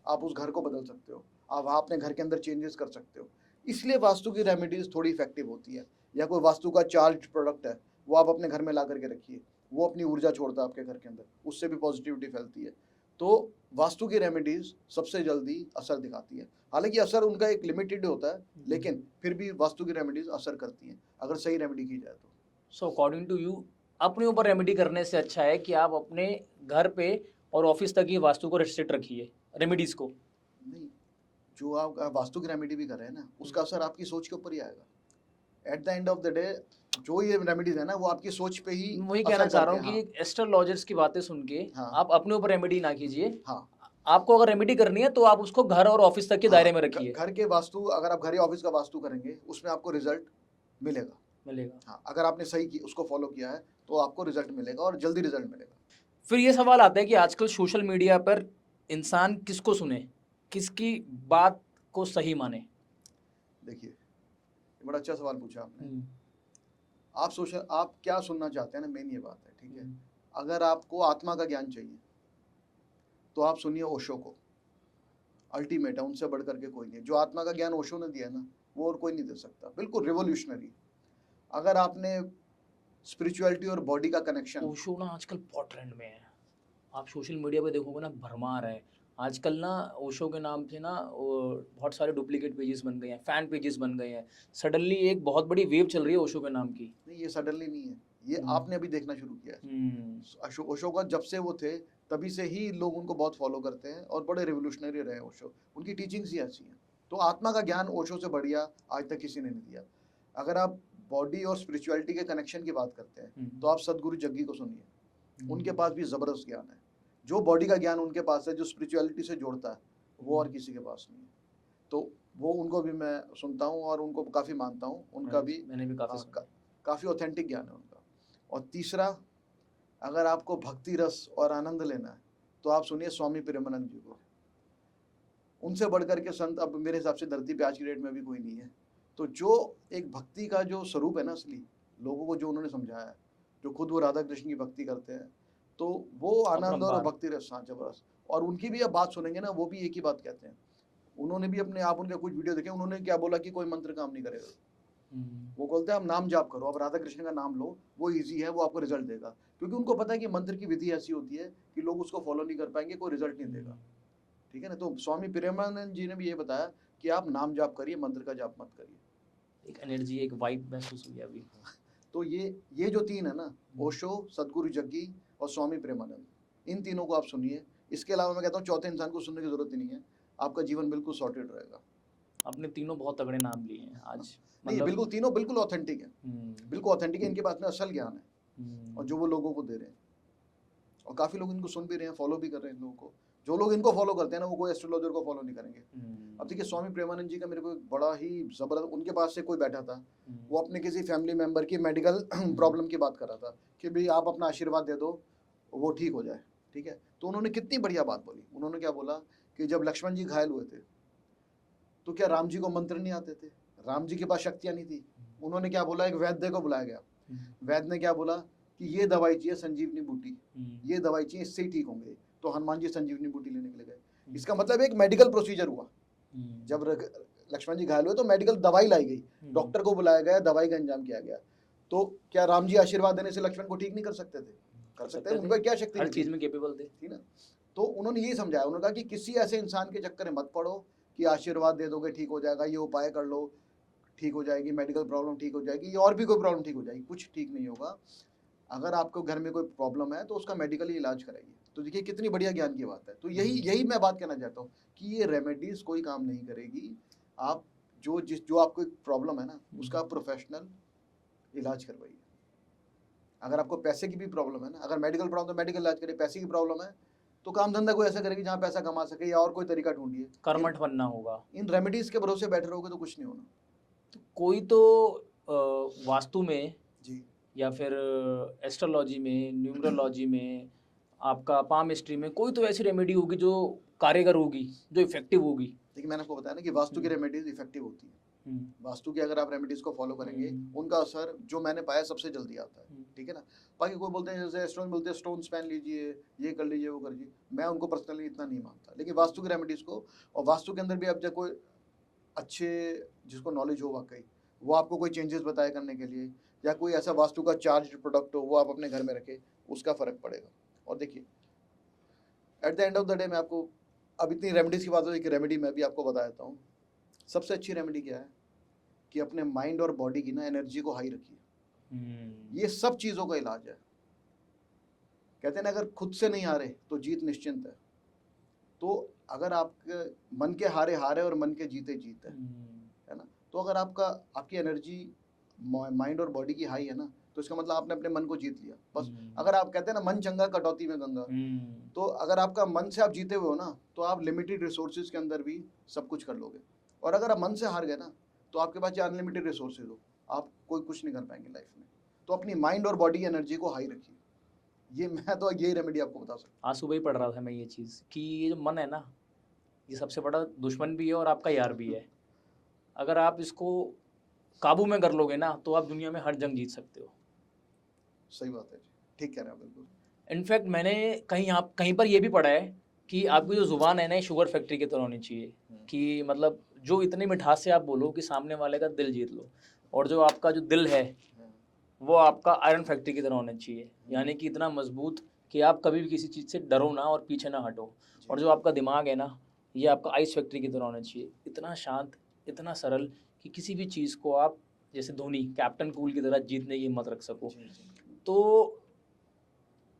आप उस घर को बदल सकते हो, आप वहाँ अपने घर के अंदर चेंजेस कर सकते हो। इसलिए वास्तु की रेमेडीज थोड़ी इफेक्टिव होती है। या कोई वास्तु का चार्ज प्रोडक्ट है, वो आप अपने घर में ला करके रखिए, वो अपनी ऊर्जा छोड़ता है आपके घर के अंदर, उससे भी पॉजिटिविटी फैलती है। तो वास्तु की रेमेडीज सबसे जल्दी असर दिखाती है। हालांकि असर उनका एक लिमिटेड होता है, लेकिन फिर भी वास्तु की रेमेडीज असर करती हैं अगर सही रेमेडी की जाए तो। सो अकॉर्डिंग टू यू, अपने ऊपर रेमेडी करने से अच्छा है कि आप अपने घर पे और ऑफिस तक ही वास्तु को रेस्ट्रिक्ट रखिए, रेमेडीज को। नहीं, जो आप वास्तु की रेमेडी भी कर रहे हैं ना, उसका असर आपकी सोच के ऊपर ही आएगा। At the end of the day जो ये रेमेडीज है ना, वो आपकी सोच पे ही वही कहना चाह रहा हूँ कि एस्ट्रोलॉजर्स की बातें सुन के हाँ। आप अपने ऊपर रेमेडी ना कीजिए। हाँ, आपको अगर रेमेडी करनी है तो आप उसको घर और ऑफिस तक के दायरे में रखिए। घर के वास्तु, अगर आप घर या ऑफिस का वास्तु करेंगे उसमें आपको रिजल्ट मिलेगा। हाँ, अगर आपने सही की उसको फॉलो किया है तो आपको रिजल्ट मिलेगा, और जल्दी रिजल्ट मिलेगा। फिर ये सवाल आता है कि आजकल सोशल मीडिया पर इंसान किसको सुने, किसकी बात को सही माने? देखिए बड़ा अच्छा सवाल पूछा आपने। आप क्या सुनना चाहते हैं ना, मेन ये बात है, ठीक है। अगर आपको आत्मा का ज्ञान चाहिए तो आप सुनिए ओशो को, अल्टीमेट है, उनसे बढ़ करके कोई नहीं। जो आत्मा का ज्ञान ओशो ने दिया ना, वो और कोई नहीं दे सकता, बिल्कुल रिवोल्यूशनरी। अगर आपने स्पिरिचुअलिटी और बॉडी का कनेक्शन, ओशो ना आजकल बहुत ट्रेंड में है। आप सोशल मीडिया पे देखोगे ना, भरमार है आजकल ना। ओशो के नाम से ना बहुत सारे डुप्लीकेट पेजेस बन गए हैं, फैन पेजेस बन गए हैं। सडनली एक बहुत बड़ी वेव चल रही है ओशो के नाम की। नहीं ये सडनली नहीं है, ये आपने अभी देखना शुरू किया है। ओशो का जब से वो थे तभी से ही लोग उनको बहुत फॉलो करते हैं, और बड़े रिवोल्यूशनरी रहे ओशो। उनकी टीचिंग्स ही ऐसी हैं। तो आत्मा का ज्ञान ओशो से बढ़िया आज तक किसी ने नहीं दिया। अगर आप बॉडी और स्पिरिचुअलिटी के कनेक्शन की बात करते हैं तो आप सदगुरु जग्गी को सुनिए, उनके पास भी ज़बरदस्त ज्ञान है। जो बॉडी का ज्ञान उनके पास है, जो स्पिरिचुअलिटी से जोड़ता है, वो और किसी के पास नहीं है। तो वो, उनको भी मैं सुनता हूँ और उनको काफ़ी मानता हूँ। उनका भी मैंने भी काफ़ी ऑथेंटिक ज्ञान है उनका। और तीसरा, अगर आपको भक्ति रस और आनंद लेना है तो आप सुनिए स्वामी प्रेमानंद जी को। उनसे बढ़कर के संत अब मेरे हिसाब से धरती पे आज की डेट में भी कोई नहीं है। तो जो एक भक्ति का जो स्वरूप है ना, असली लोगों को जो उन्होंने समझाया है, जो खुद वो राधा कृष्ण की भक्ति करते हैं, तो वो आनंद और भक्ति रस, हाँ जबरदस्त। और उनकी भी आप बात सुनेंगे ना, वो भी एक ही बात कहते हैं। उन्होंने भी अपने आप, उनके कुछ वीडियो देखे, उन्होंने क्या बोला कि कोई मंत्र काम नहीं करेगा। वो बोलते हैं आप नाम जाप करो, आप राधा कृष्ण का नाम लो, वो इजी है, वो आपको रिजल्ट देगा। क्योंकि उनको पता है कि मंत्र की विधि ऐसी होती है कि लोग उसको फॉलो नहीं कर पाएंगे, कोई रिजल्ट नहीं देगा, ठीक है ना। तो स्वामी प्रेमानंद जी ने भी ये बताया कि आप नाम जाप करिए, मंत्र का जाप मत करिए। एक एनर्जी, एक वाइब महसूस हुई अभी। तो ये जो तीन है ना, ओशो, सदगुरु जग्गी और स्वामी प्रेमानंद, इन तीनों को आप सुनिए। इसके अलावा मैं कहता हूँ चौथे इंसान को सुनने की जरूरत ही नहीं है, आपका जीवन बिल्कुल सॉर्टेड रहेगा। आपने तीनों बहुत तगड़े नाम लिए हैं आज। नहीं बिल्कुल, तीनों बिल्कुल ऑथेंटिक है, बिल्कुल ऑथेंटिक है। इनके पास में असल ज्ञान है, और जो वो लोगों को दे रहे हैं, और काफ़ी लोग इनको सुन भी रहे हैं, फॉलो भी कर रहे हैं इन लोगों को। जो लोग इनको फॉलो करते हैं ना वो कोई एस्ट्रोलॉजर को फॉलो नहीं करेंगे। अब देखिए स्वामी प्रेमानंद जी का मेरे को एक बड़ा ही जबरदस्त, उनके पास से कोई बैठा था, वो अपने किसी फैमिली मेंबर की मेडिकल प्रॉब्लम की बात कर रहा था कि भाई आप अपना आशीर्वाद दे दो वो ठीक हो जाए, ठीक है। तो उन्होंने कितनी बढ़िया बात बोली, उन्होंने क्या बोला कि जब लक्ष्मण जी घायल हुए थे तो क्या राम जी को मंत्र नहीं आते थे, राम जी के पास शक्तियां नहीं थी। उन्होंने क्या बोला, एक वैद्य को बुलाया गया, वैद्य ने क्या बोला कि ये दवाई चाहिए संजीवनी बूटी, ये दवाई चाहिए, इससे ही ठीक होंगे। तो हनुमान जी संजीवनी बूटी लेने के लिए गए। इसका मतलब एक मेडिकल प्रोसीजर हुआ। जब लक्ष्मण जी घायल हुए तो मेडिकल दवाई लाई गई, डॉक्टर को बुलाया गया, दवाई का इंतजाम किया गया। तो क्या राम जी आशीर्वाद देने से लक्ष्मण को ठीक नहीं कर सकते थे? कर सकते थे, उनका क्या शक्ति, हर चीज में केपेबल थे, थी ना। तो उन्होंने ये समझाया, उन्होंने कहा कि किसी ऐसे इंसान के चक्कर में मत पड़ो कि आशीर्वाद दे दोगे ठीक हो जाएगा, ये उपाय कर लो ठीक हो जाएगी, मेडिकल प्रॉब्लम ठीक हो जाएगी, और भी कोई प्रॉब्लम ठीक हो जाएगी। कुछ ठीक नहीं होगा। अगर आपको घर में कोई प्रॉब्लम है तो उसका मेडिकली इलाज कराइए। तो देखिए कितनी बढ़िया ज्ञान की बात है। तो यही मैं बात कहना चाहता हूँ कि ये रेमेडीज कोई काम नहीं करेगी। आप जो आपको एक प्रॉब्लम है ना उसका प्रोफेशनल इलाज करवाइए। अगर आपको पैसे की भी प्रॉब्लम है ना, अगर मेडिकल प्रॉब्लम तो मेडिकल इलाज करिए, पैसे की प्रॉब्लम है तो काम धंधा कोई ऐसा करेगी जहाँ पैसा कमा सके, या और कोई तरीका ढूंढिए, कर्मठ बनना होगा। इन रेमेडीज के भरोसे बैठे रहोगे तो कुछ नहीं होना। तो कोई तो वास्तु में जी, या फिर एस्ट्रोलॉजी में, न्यूमरोलॉजी में, आपका पामस्ट्री में कोई तो ऐसी रेमेडी होगी जो कारगर होगी, जो इफेक्टिव होगी। देखिए मैंने आपको बताया ना कि वास्तु की रेमेडीज इफेक्टिव होती है। वास्तु की अगर आप रेमेडीज को फॉलो करेंगे उनका असर जो मैंने पाया सबसे जल्दी आता है, ठीक है ना। बाकी कोई बोलते हैं जैसे एस्ट्रोन बोलते हैं स्टोन्स पहन लीजिए, ये कर लीजिए, वो कर लीजिए, मैं उनको पर्सनली इतना नहीं मानता। लेकिन वास्तु की रेमेडीज को, और वास्तु के अंदर भी अब जब कोई अच्छे जिसको नॉलेज हो वाकई, वो आपको कोई चेंजेस बताए करने के लिए, या कोई ऐसा वास्तु का चार्ज प्रोडक्ट हो वो आप अपने घर में रखें, उसका फर्क पड़ेगा। और देखिए at the end of the day मैं आपको, अब इतनी रेमेडीज की बात हो, एक रेमेडी मैं भी आपको बता देता हूँ। सबसे अच्छी रेमेडी क्या है कि अपने माइंड और बॉडी की ना एनर्जी को हाई रखिए। ये सब चीज़ों का इलाज है। कहते हैं ना अगर खुद से नहीं हारे तो जीत निश्चिंत है। तो अगर आपके मन के हारे हारे और मन के जीते जीत है ना। तो अगर आपकी एनर्जी माइंड और बॉडी की हाई है ना तो इसका मतलब आपने अपने मन को जीत लिया बस। अगर आप कहते हैं ना मन चंगा कटौती में गंगा, तो अगर आपका मन से आप जीते हुए हो ना तो आप लिमिटेड रिसोर्सेज के अंदर भी सब कुछ कर लोगे। और अगर आप मन से हार गए ना तो आपके पास चाहे अनलिमिटेड रिसोर्सेज हो, आप कोई कुछ नहीं कर पाएंगे लाइफ में। तो अपनी माइंड और बॉडी एनर्जी को हाई रखिए। ये मैं तो यही रेमेडी आपको बता सकता हूँ। आज सुबह ही पढ़ रहा था मैं ये चीज़ कि ये जो मन है ना ये सबसे बड़ा दुश्मन भी है और आपका यार भी है। अगर आप इसको काबू में कर लोगे ना तो आप दुनिया में हर जंग जीत सकते हो। सही बात है जी, ठीक कह रहे हैं बिल्कुल। इनफैक्ट मैंने कहीं पर ये भी पढ़ा है कि आपकी जो ज़ुबान है ना ये शुगर फैक्ट्री की तरह होनी चाहिए, कि मतलब जो इतनी मिठास से आप बोलो कि सामने वाले का दिल जीत लो, और जो आपका जो दिल है वो आपका आयरन फैक्ट्री की तरह होना चाहिए, यानी कि इतना मजबूत कि आप कभी भी किसी चीज़ से डरो ना और पीछे ना हटो। और जो आपका दिमाग है ना ये आपका आइस फैक्ट्री की तरह होना चाहिए, इतना शांत, इतना सरल कि किसी भी चीज़ को आप जैसे धोनी कैप्टन कूल की तरह जीतने की हिम्मत रख सको। तो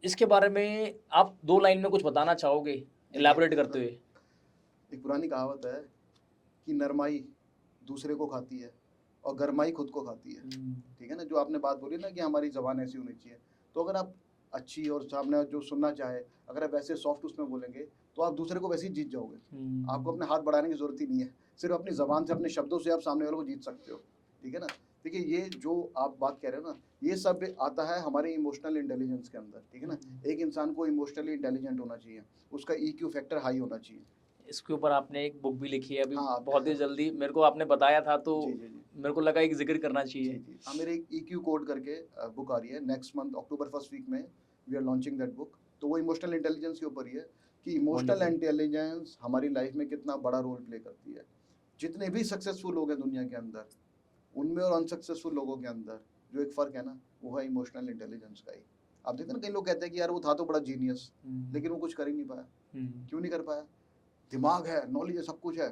इसके बारे में आप 2 लाइन में कुछ बताना चाहोगे इलैबोरेट करते हुए? एक पुरानी कहावत है कि नरमाई दूसरे को खाती है और गरमाई खुद को खाती है, ठीक है ना। जो आपने बात बोली ना कि हमारी ज़बान ऐसी होनी चाहिए, तो अगर आप अच्छी और सामने जो सुनना चाहे अगर आप वैसे सॉफ्ट उसमें बोलेंगे तो आप दूसरे को वैसे ही जीत जाओगे। आपको अपने हाथ बढ़ाने की ज़रूरत ही नहीं है, सिर्फ अपनी ज़बान से अपने शब्दों से आप सामने वाले को जीत सकते हो, ठीक है ना। देखिए ये जो आप बात कह रहे हो ना ये सब आता है हमारे इमोशनल इंटेलिजेंस के अंदर, ठीक है ना। एक इंसान को इमोशनली इंटेलिजेंट होना चाहिए, उसका EQ फैक्टर हाई होना चाहिए। इसके ऊपर आपने एक बुक भी लिखी है अभी, हाँ, बहुत ही जल्दी मेरे को आपने बताया था तो जी, जी, जी। मेरे को लगा एक जिक्र करना चाहिए। जी, हाँ मेरे एक EQ कोड करके बुक आ रही है, next month October first week में we are launching that book. तो वो इमोशनल इंटेलिजेंस के ऊपर ही है कि इमोशनल Wonderful. इंटेलिजेंस हमारी लाइफ में कितना बड़ा रोल प्ले करती है। जितने भी सक्सेसफुल लोग हैं दुनिया के अंदर, उनमें और अनसक्सेसफुल लोगों के अंदर जो एक फ़र्क है ना वो है इमोशनल इंटेलिजेंस का ही। आप देखते हैं ना कई लोग कहते हैं कि यार वो था तो बड़ा जीनियस, लेकिन वो कुछ कर ही नहीं पाया। क्यों नहीं कर पाया? दिमाग है, नॉलेज है, सब कुछ है,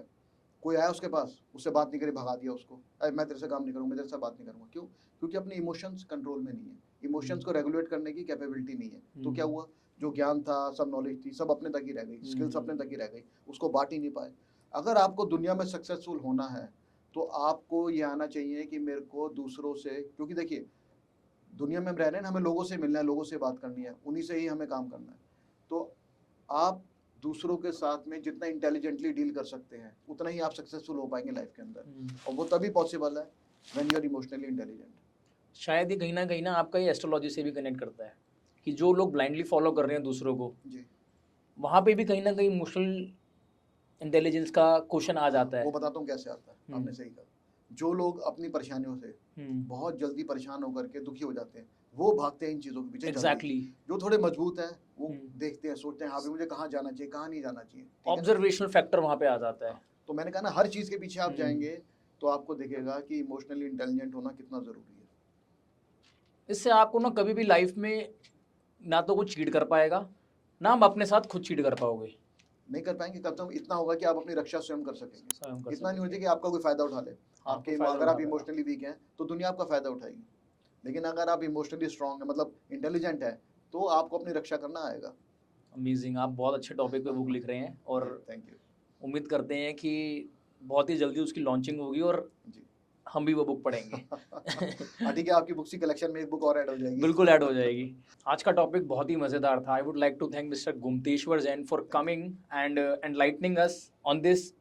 कोई आया उसके पास, उससे बात नहीं करी, भगा दिया उसको, अरे मैं तेरे से काम नहीं करूँगा, मैं तेरे से बात नहीं करूँगा। क्यों? क्योंकि अपने इमोशंस कंट्रोल में नहीं है, इमोशंस को रेगुलेट करने की कैपेबिलिटी नहीं है। तो क्या हुआ, जो ज्ञान था, सब नॉलेज थी, सब अपने तक ही रह गई, स्किल्स अपने तक ही रह गई, उसको बांट ही नहीं पाए। अगर आपको दुनिया में सक्सेसफुल होना है तो आपको ये आना चाहिए कि मेरे को दूसरों से, क्योंकि देखिए दुनिया में हम रह रहे हैं, हमें लोगों से मिलना है, लोगों से बात करनी है, उन्हीं से ही हमें काम करना है। तो आप दूसरों के साथ में जितना इंटेलिजेंटली डील कर सकते हैं उतना ही आप सक्सेसफुल हो पाएंगे लाइफ के अंदर, और वो तभी पॉसिबल है when you are emotionally intelligent. शायद ये कहीं ना आपका ये एस्ट्रोलॉजी से भी कनेक्ट करता है कि जो लोग ब्लाइंडली फॉलो कर रहे हैं दूसरों को, जी, वहाँ पे भी कहीं ना कहीं इमोशनल इंटेलिजेंस का क्वेश्चन आ जाता है। वो बताता हूँ कैसे आता है। आपने सही कहा, जो लोग अपनी परेशानियों से बहुत जल्दी परेशान होकर के दुखी हो जाते हैं, वो भागते हैं इन चीज़ों के पीछे जल्दी। एग्जैक्टली। जो थोड़े मजबूत हैं वो देखते हैं, सोचते हैं हाँ भाई मुझे कहाँ जाना चाहिए, कहाँ नहीं जाना चाहिए, ठीक है ना? ऑब्जर्वेशनल फैक्टर वहाँ पे आ जाता है। तो मैंने कहा ना, हर चीज़ के पीछे आप जाएंगे तो आपको दिखेगा कि इमोशनली इंटेलिजेंट होना कितना ज़रूरी है। इससे आपको ना कभी भी लाइफ में ना तो कुछ चीट कर पाएगा, ना हम अपने साथ खुद चीट कर पाओगे। नहीं कर पाएंगे, कब तक इतना होगा कि आप अपनी रक्षा स्वयं कर सकेंगे। स्वयं कर इतना नहीं हो सकेंगे। जाए कि आपका कोई फायदा उठा ले। हाँ, आपके कोई फायदा अगर आप उठा लेगा। इमोशनली वीक हैं तो दुनिया आपका फायदा उठाएगी, लेकिन अगर आप इमोशनली स्ट्रांग है, मतलब इंटेलिजेंट है, तो आपको अपनी रक्षा करना आएगा। अमेजिंग, आप बहुत अच्छे टॉपिक पे बुक लिख रहे हैं और थैंक यू उम्मीद करते हैं कि बहुत ही जल्दी उसकी लॉन्चिंग होगी और जी। हम भी वो बुक पढ़ेंगे। हाँ ठीक है, आपकी बुक्स की कलेक्शन में एक बुक और ऐड हो जाएगी। बिल्कुल ऐड हो जाएगी। आज का टॉपिक बहुत ही मज़ेदार था। I would like to thank mister Gumteshwar Jain for coming and enlightening us on this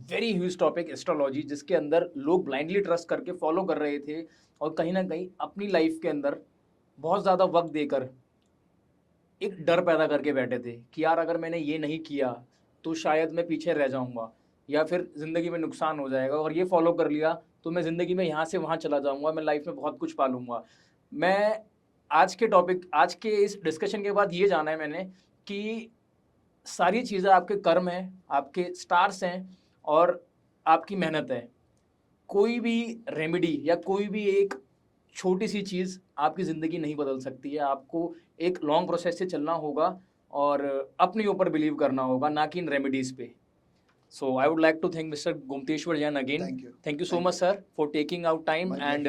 very huge topic astrology, जिसके अंदर लोग ब्लाइंडली ट्रस्ट करके फॉलो कर रहे थे और कहीं ना कहीं अपनी लाइफ के अंदर बहुत ज़्यादा वक्त देकर एक डर पैदा करके बैठे थे कि यार अगर मैंने ये नहीं किया तो शायद मैं पीछे रह जाऊंगा या फिर ज़िंदगी में नुकसान हो जाएगा, और ये फॉलो कर लिया तो मैं ज़िंदगी में यहाँ से वहाँ चला जाऊंगा, मैं लाइफ में बहुत कुछ पा लूँगा। मैं आज के इस डिस्कशन के बाद ये जाना है मैंने कि सारी चीज़ें आपके कर्म हैं, आपके स्टार्स हैं और आपकी मेहनत है। कोई भी रेमेडी या कोई भी एक छोटी सी चीज़ आपकी ज़िंदगी नहीं बदल सकती है। आपको एक लॉन्ग प्रोसेस से चलना होगा और अपने ऊपर बिलीव करना होगा, ना कि इन रेमेडीज़ पे। So I would like to thank mister Gumteshwar Jain again. Thank you so much sir for taking out time and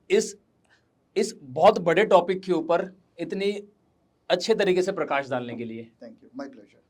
इस बहुत बड़े टॉपिक के ऊपर इतनी अच्छे तरीके से प्रकाश डालने के लिए। Thank you, my pleasure.